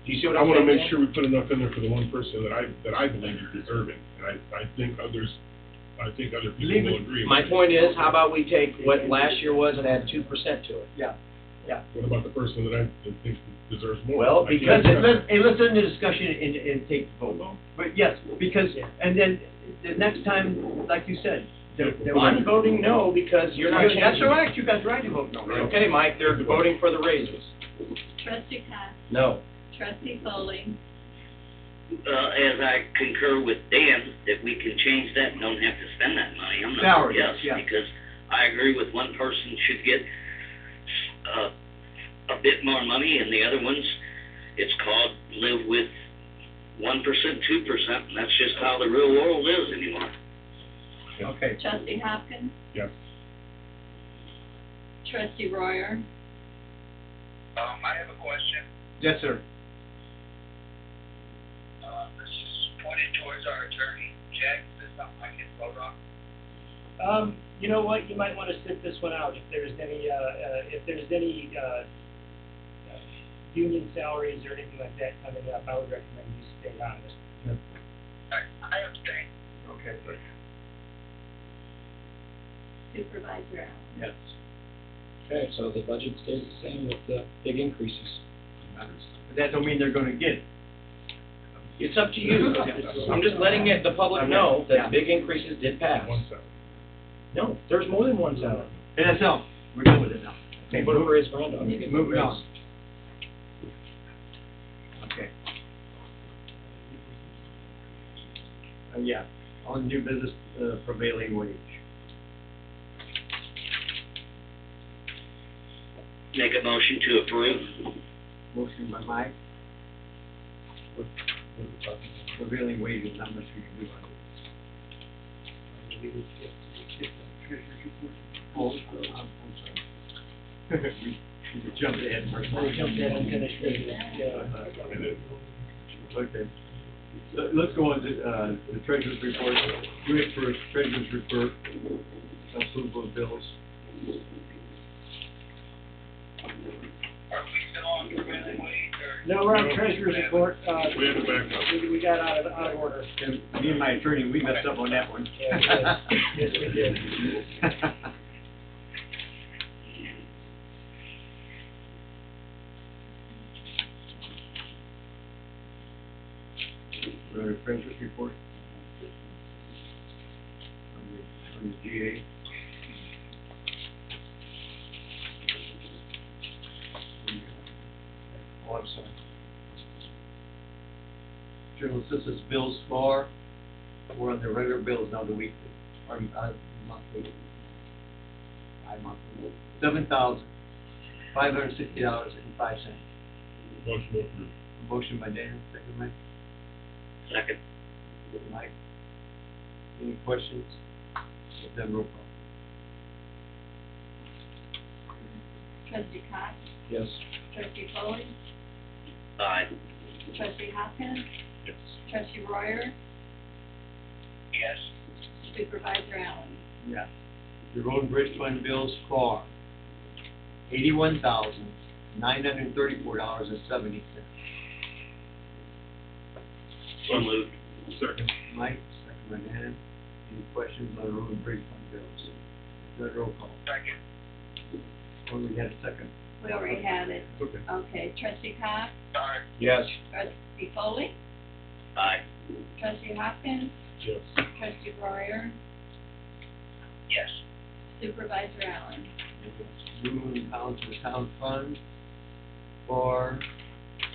Do you see what I I'm saying? wanna make sure we put enough in there for the one person that I believe is deserving, and I think other people will agree. My point is, how about we take what last year was and add 2% to it? Yeah. What about the person that I think deserves more? Well, I can't because discuss it. Let's end the discussion and take the vote. But yes, because, and then the next time, like you said, I'm voting no because you're not changing. That's all right, you guys right to vote no. Okay, Mike, they're voting for the raises. Trustee Cox, No. trustee Foley, As I concur with Dan, that we can change that and don't have to spend that money, I'm not, Salary, yes, yeah. because I agree with one person should get, a bit more money, and the other ones, it's called live with 1%, 2%, and that's just how the real world is anymore. Okay. trustee Hopkins, Yes. trustee Royer, I have a question. Yes, sir. This is pointed towards our attorney, Jack, is this something I can vote on? You know what, you might wanna sit this one out, if there's any, union salaries or anything like that coming up, I would recommend you stay on it. I abstain. Okay. Supervisor Allen. Yes. Okay, so the budget stays the same with the big increases. But that don't mean they're gonna get it. It's up to you. I'm just letting the public know Yeah. that big increases did pass. One second. No, there's more than one salary. And that's all, we're done with it now. Okay, Whatever his granddaughter Okay, gets. moving on. Okay. Yeah, on new business, prevailing wage. Make a motion to approve. Motion by Mike. What are we talking about? Prevailing wages, how much we can do on it. Oh, I'm sorry. We jumped ahead first. I jumped in and finished reading it, Okay. Let's go on to, the treasurer's report. Rick for treasurer's report, approval of bills. Are we still on prevailing wage, or? No, we're on treasurer's report, We had to back up. we got out of order. And me and my attorney, we messed up on that one. Yeah, we did. Yes, we did. We're on the treasurer's report. On the GA. Oh, I'm sorry. General assistance bills for, we're on the regular bills, now the weekly, or, monthly. Monthly. $7,560.05. Motion to approve. Motion by Dan, second by Second. Mike. Any questions? If then roll call. Trustee Cox, Yes. trustee Foley, Aye. trustee Hopkins, Yes. trustee Royer, Yes. supervisor Allen. Yeah. The road and bridge fund bills for $81,934.70. So moved. Second. Mike, second by Dan. Any questions on the road and bridge fund bills? That roll call. Second. Or we had a second? We already had it. Okay. Okay, trustee Cox, Sorry. Yes. trustee Foley, Aye. trustee Hopkins, Yes. trustee Royer, Yes. supervisor Allen. Moving down to the town fund for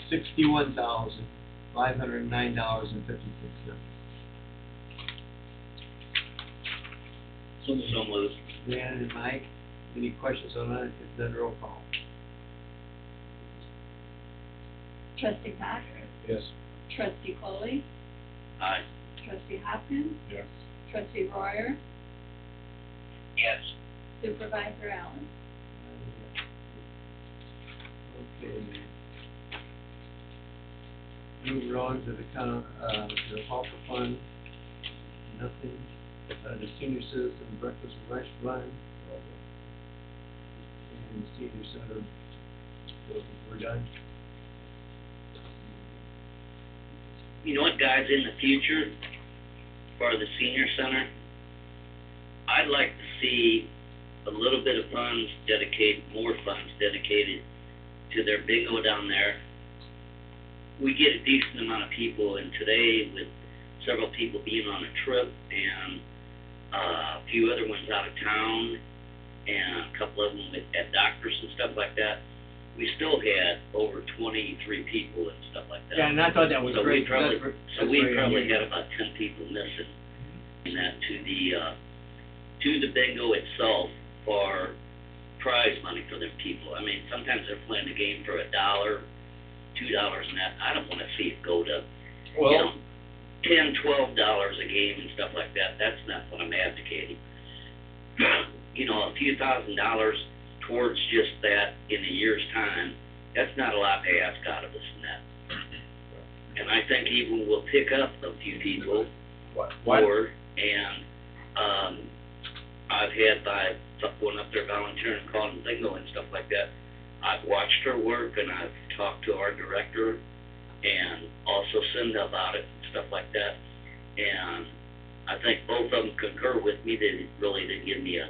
$61,509.56. So moved. Dan and Mike, any questions on that? If then roll call. Trustee Cox, Yes. trustee Foley, Aye. trustee Hopkins, Yes. trustee Royer, Yes. supervisor Allen. Okay. Moving on to the the Hawker Fund, nothing. The Senior Citizen Breakfast and Lunch Fund. And the Senior Center, we're done. You know what, guys, in the future, for the senior center, I'd like to see a little bit of funds dedicated, more funds dedicated to their bingo down there. We get a decent amount of people, and today, with several people being on a trip, and a few other ones out of town, and a couple of them at doctors and stuff like that, we still had over 23 people and stuff like that. Yeah, and I thought that was So great. we probably, That's we very probably unusual. had about 10 people missing, and that to the bingo itself for prize money for them people. I mean, sometimes they're playing the game for $1, $2 and that. I don't wanna see it go to, you know, $10, $12 a game and stuff like that. That's not what I'm advocating. You know, a few $1,000s towards just that in a year's time, that's not a lot to ask out of us in that. and I think even we'll pick up a few people What? more, and, I've had going up there volunteering, calling bingo and stuff like that. I've watched her work, and I've talked to our director, and also Cinda about it, and stuff like that, and I think both of them concur with me. They really didn't give me a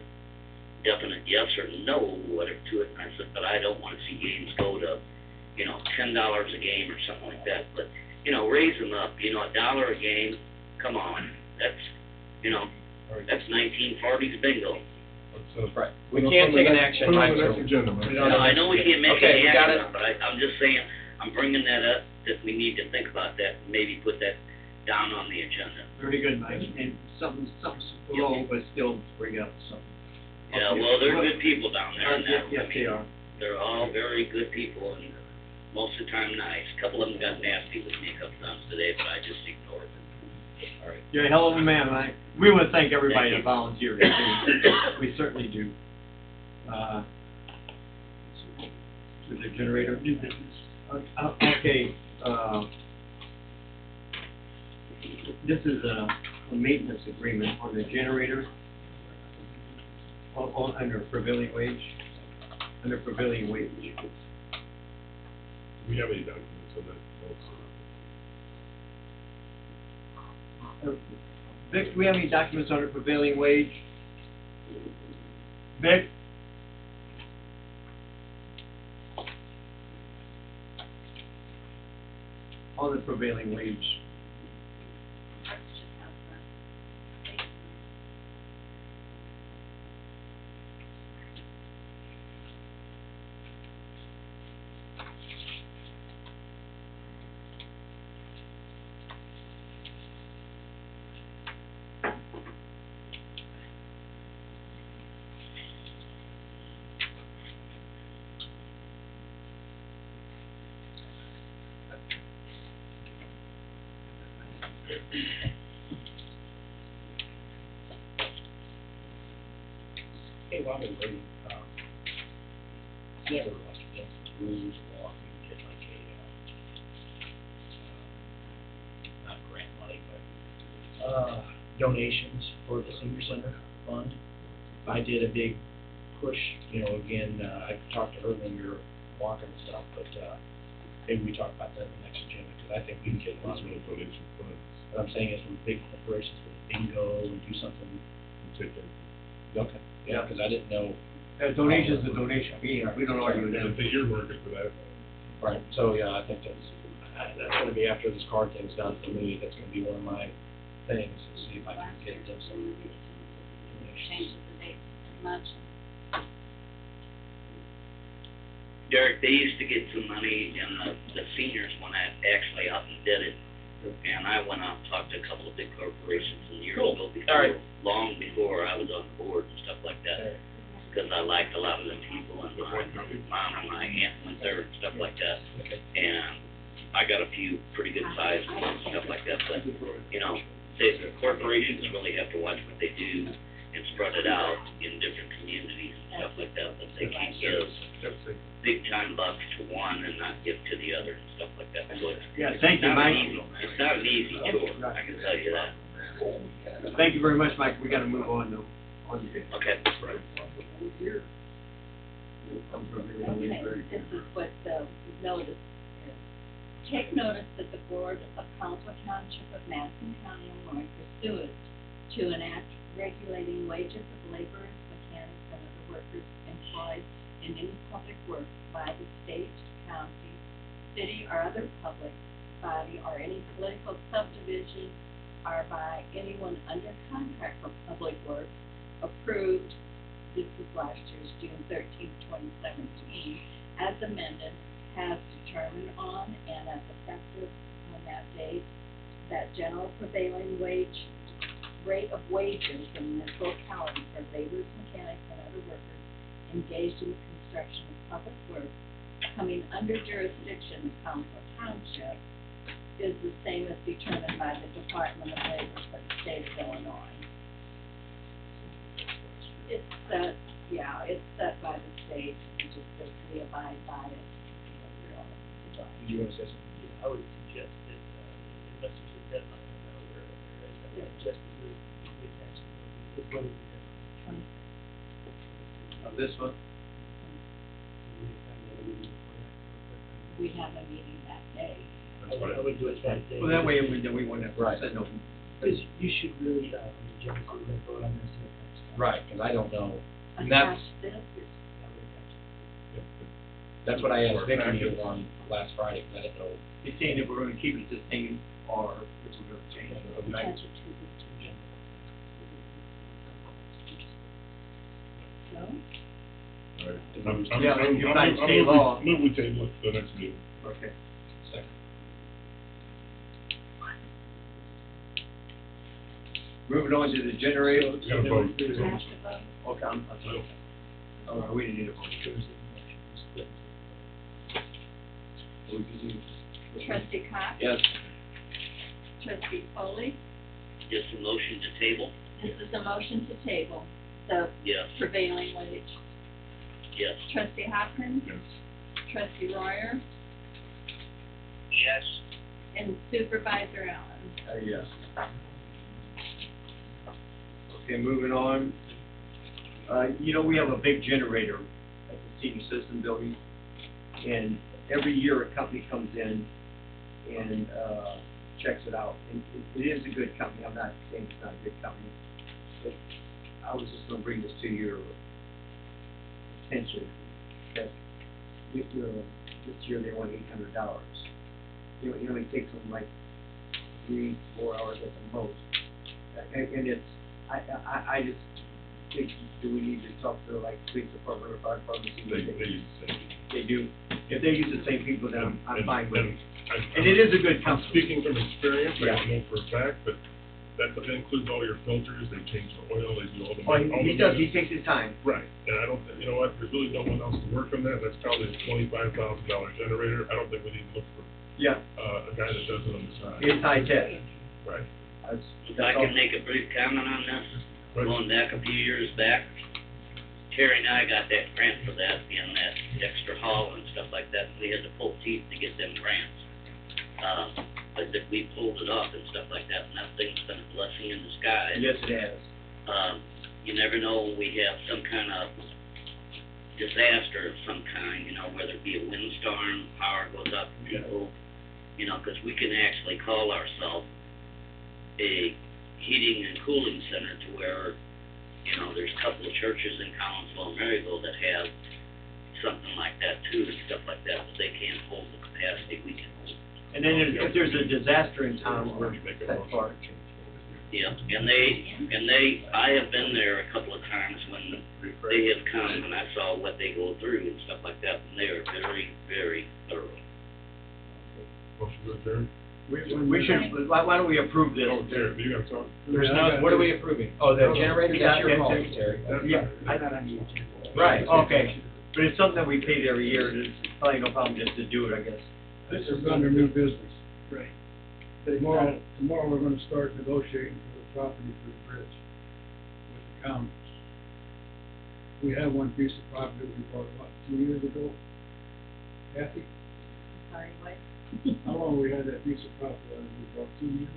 definite yes or no, whatever to it, and I said, but I don't wanna see games go to, you know, $10 a game or something like that, but, you know, raise them up, you know, $1 a game, come on, that's, you know, that's 1940s bingo. Right. We can't take an action, Put it right? on the next so- agenda, man. No, I know we can't make Okay, any we got action, it. on it, but I'm just saying, I'm bringing that up, that we need to think about that, and maybe put that down on the agenda. Very good, Mike, and something's low, but still bring up something. Yeah, well, they're good people down there, and Yes, that, yes, I they mean, are. they're all very good people, and most of the time nice. A couple of them got nasty with me a couple times today, but I just ignored them. All right. You're a hell of a man, Mike. We want to thank everybody Thank that you. volunteered. We certainly do. With the generator? New business. Okay, this is a maintenance agreement on the generator, under prevailing wage, Do We have any documents on that also? Vic, do we have any documents under prevailing wage? Vic? On the prevailing wage. That's just how it's done. Hey, while we're waiting, never like against the rules of law, you get like not grant money, but, donations for the senior center fund. I did a big push, you know, again, I talked to her when we were walking and stuff, but, maybe we talk about that in the next agenda, because I think we can get a lot of Possible donation funds. What I'm saying is from big corporations with bingo and do something. Take care. Okay. Yeah, because I didn't know. Donation's a donation, we don't argue I that. think you're working for that. Right, so, yeah, I think that's gonna be after this card thing's done for me, that's gonna be one of my things, to see if I can get them some donations. Changes the date as much. Derek, they used to get some money, and the seniors went actually out and did it. And I went out and talked to a couple of big corporations and years Cool. ago All before, right. long before I was on the board and stuff like that. Because I liked a lot of them people, and my mom and my aunt went there and stuff like that. Okay. And I got a few pretty good sized ones and stuff like that, but, you know, the corporations really have to watch what they do and spread it out in different communities and stuff like that, but they can't give big time bucks to one and not give to the other and stuff like that. So it's Yeah, thank you, not an Mike. easy, it's not an easy tour, I can tell you that. Thank you very much, Mike, we gotta move on though. Okay. Okay, this is what the notice is. Take notice that the Board of Council Township of Madison County, Illinois pursuant to an act regulating wages of laborers, mechanics, and other workers employed in any public work by the state, county, city, or other public body, or any political subdivision, or by anyone under contract for public works, approved, this is last year's June 13th, 2017, as amended, has determined on and as effective on that date, that general prevailing rate of wages in this locality for laborers, mechanics, and other workers engaged in the construction of public works coming under jurisdiction of Council Township is the same as determined by the Department of Labor for the state of Illinois. It's set, yeah, it's set by the state, and just basically abide by it. Do you want to say something? I would suggest that, for this one? We have a meeting that day. I would do it that day. Well, that way, we wouldn't have to Right. send them. Because you should really, on the agenda, so we're gonna vote on this in the next. Right, because I don't know. And that's, that's what I asked Vicky on last Friday, because I didn't know. He's saying if we're gonna keep it the same, or if we're gonna change it. Attach it to the agenda. So, All right. Yeah, but you might stay long. Move we table it to the next meeting. Okay. Second. Moving on to the generator. We gotta vote. we have to vote. Okay, I'm sorry. Oh, we didn't need a vote. Trustee Cox? Yes. Trustee Foley? Just a motion to table? This is a motion to table the Yes, prevailing wage. yes. Trustee Hopkins? Yes. Trustee Royer? Yes. And Supervisor Allen? Yes. Okay, moving on. You know, we have a big generator at the senior citizen building, and every year a company comes in and, checks it out. And it is a good company, I'm not saying it's not a good company, but I was just gonna bring this to your attention, that, this year they want $800. You know, it takes them like 3-4 hours at the most. And it's, I just think, do we need to talk to like police department or fire department? See what They use the same. They do. If they use the same people, then I'm fine with it. I- And it is a good I'm company. speaking from experience, I Yeah. don't know for a fact, but that includes all your filters, they change the oil, they do all the. Oh, all he the does, he maintenance. takes his time. Right, and I don't, you know what, there's really no one else to work on that, that's probably a $25,000 generator, I don't think we need to look for, Yeah, a guy that does it on the side. it's high tech. Right. If I can make a brief comment on this, going back a few years back, Terry and I got that grant for that, in that extra hall and stuff like that, we had to pull teeth to get them grants. But that we pulled it off and stuff like that, and that thing's been a blessing in disguise. Yes, it has. You never know when we have some kind of disaster of some kind, you know, whether it be a windstorm, power goes up, people, you know, 'cause we can actually call ourselves a heating and cooling center to where, you know, there's a couple of churches in Collinsville and Maryville that have something like that too, and stuff like that, but they can't hold the capacity we can hold. And then if there's a disaster in town, we're that far. Yeah, and I have been there a couple of times when they have come and I saw what they go through and stuff like that, and they are very, very thorough. Motion to adjourn? We should, why don't we approve this? Oh, Terry, you gotta talk. There's no, what are we approving? Oh, the generator, that's your call, Terry. Yeah, right, okay. But it's something that we paid every year, and it's probably no problem just to do it, I guess. This is under new business. Right. Tomorrow we're gonna start negotiating for the property for the bridge with the counties. We have one piece of property we bought, what, 2 years ago? Kathy, Sorry, what? how long we had that piece of property, we bought 2 years?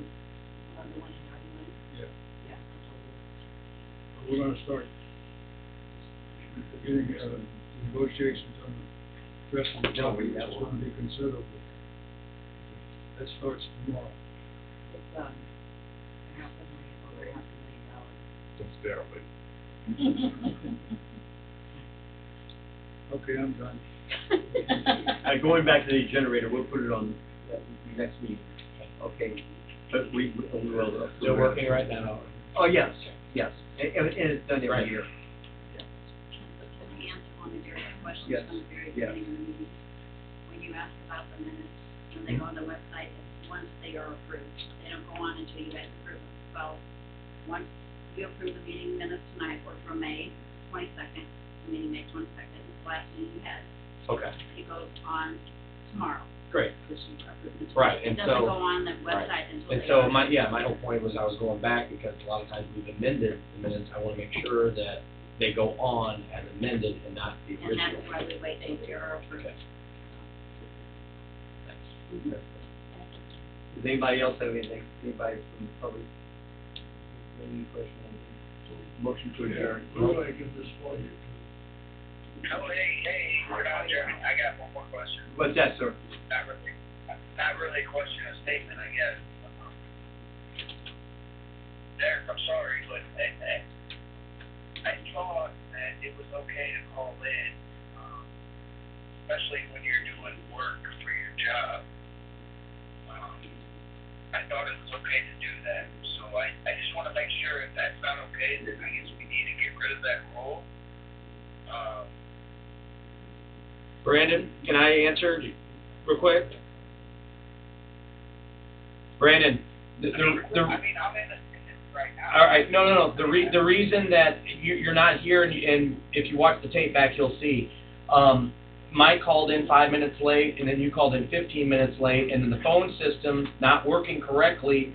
On the one in Hardwood? Yeah. Yeah. We're gonna start getting, negotiations on the rest of the property, that's gonna be considerable. That starts tomorrow. It's, $500,000, over $500,000. Don't stay out late. Okay, I'm done. Going back to the generator, we'll put it on the next meeting. Okay, but we will. Still working right now? Oh, yes, yes, and it's done every Right. year. So can we answer one of your questions Yes, from the very yes. beginning of the meeting? When you asked about the minutes, when they go on the website, it's once they are approved, they don't go on until you guys approve them. So, once you approve the meeting minutes tonight, or from May 22nd, the meeting May 22nd, it's the last meeting you had, Okay, it goes on tomorrow, great. because you approved it. Right, and It doesn't so- go on the Right. website until And they so are. my whole point was I was going back because a lot of times we've amended the minutes. I want to make sure that they go on as amended and not the And original. that's why we wait till they are approved. Okay. Thanks. Does anybody else have anything? Anybody from the public? Any question? Motion to adjourn. Who do I give this for you? Oh, hey, we're not adjourned. I got one more question. What's that, sir? Not really a question, a statement, I guess. Derek, I'm sorry, but I thought that it was okay to call in, especially when you're doing work for your job. I thought it was okay to do that, so I just wanna make sure if that's not okay, then I guess we need to get rid of that rule. Brandon, can I answer real quick? Brandon, I mean, I'm in it right now. all right, no. The reason that you're not here, and if you watch the tape back, you'll see, Mike called in 5 minutes late, and then you called in 15 minutes late, and then the phone system not working correctly.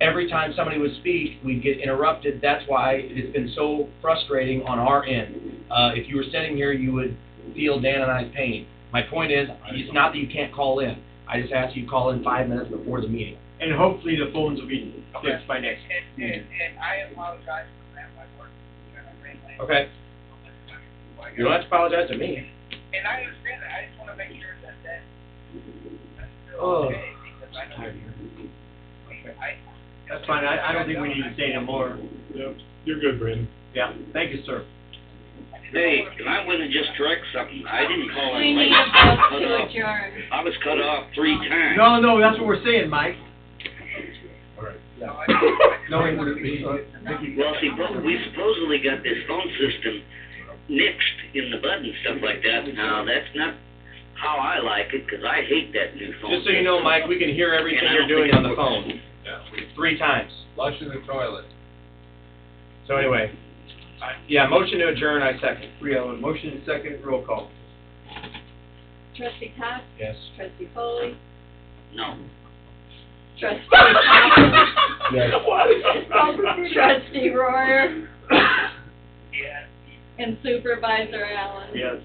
Every time somebody would speak, we'd get interrupted. That's why it's been so frustrating on our end. If you were sitting here, you would feel Dan and I's pain. My point is, it's not that you can't call in. I just asked you to call in 5 minutes before the meeting. And hopefully the phones will be fixed by next meeting. And I apologize for that, my work. Okay? You don't have to apologize to me. And I understand that, I just wanna make sure that that's still Oh. okay, because I know. That's fine, I don't think we need to say no more. Yep, you're good, Brandon. Yeah, thank you, sir. Hey, and I want to just correct something. I didn't call We in late. need a vote to adjourn. I was cut off 3 times. No, that's what we're saying, Mike. All right. No, Well, see, we supposedly got this phone system nixed in the bud and stuff like that. Now, that's not how I like it, 'cause I hate that new phone. Just so you know, Mike, we can hear everything And I you're don't doing think on the it phone. Yeah, we 3 times. flush in the toilet. So anyway, yeah, motion to adjourn, I second. We have a motion and second, roll call. Trustee Cox? Yes. Trustee Foley? No. Trustee Thompson? Yes. Trustee Royer? Yeah. And Supervisor Allen? Yes.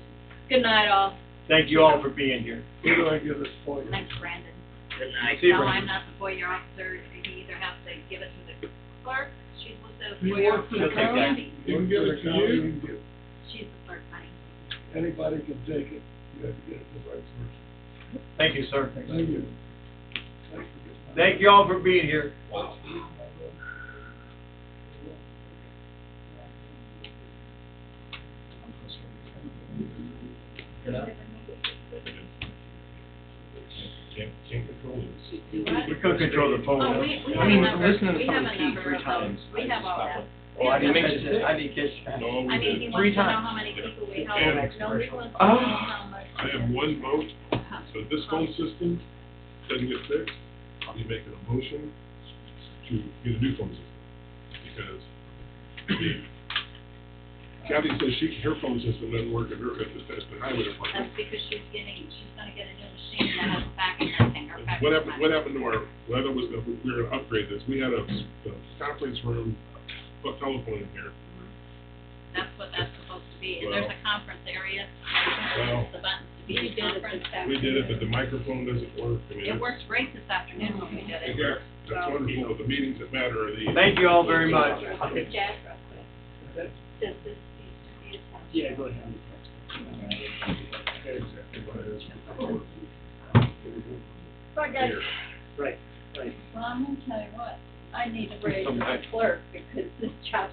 Good night, all. Thank you all for being here. Who do I give this for? Thanks, Brandon. Good night. See you, No, Brandon. I'm not the FOIA officer. He either has to give it to the clerk, she's listed as You FOIA work for the officer. county? You can give it to you, She's the clerk, honey. anybody can take it, you have to get it to the right person. Thank you, sir. Thank you. Thank you all for being here. Can't control this. We couldn't control the phone. Oh, we I have mean, a number, listen to the we have a public number three of those. times. We have all that. Oh, I didn't It makes catch it- it, I didn't catch that. No, we I mean, he didn't. wants Three to know times. how many people we And- held, no, he wants to Oh. know how much. I have one vote, so if this phone system doesn't get fixed, I'll be making a motion to get a new phone system. Because Kathy says her phone system doesn't work at the highway department. That's because she's gonna get a new machine that has a back and thing, or back. What happened to our, well, that was, we were gonna upgrade this, we had a conference room, telephone in here. That's what that's supposed to be, and Well- there's a conference area, Well- the buttons to be We in did it conference. this We did it, but the microphone doesn't work. I mean, It worked great this afternoon when we did it. Yeah, that's So- wonderful, but the meetings that matter are the. Thank you all very much. Jack Russell. Does this need to be a township? Yeah, go ahead. So I got, Right. well, I'm gonna tell you what, I need to raise my clerk because this job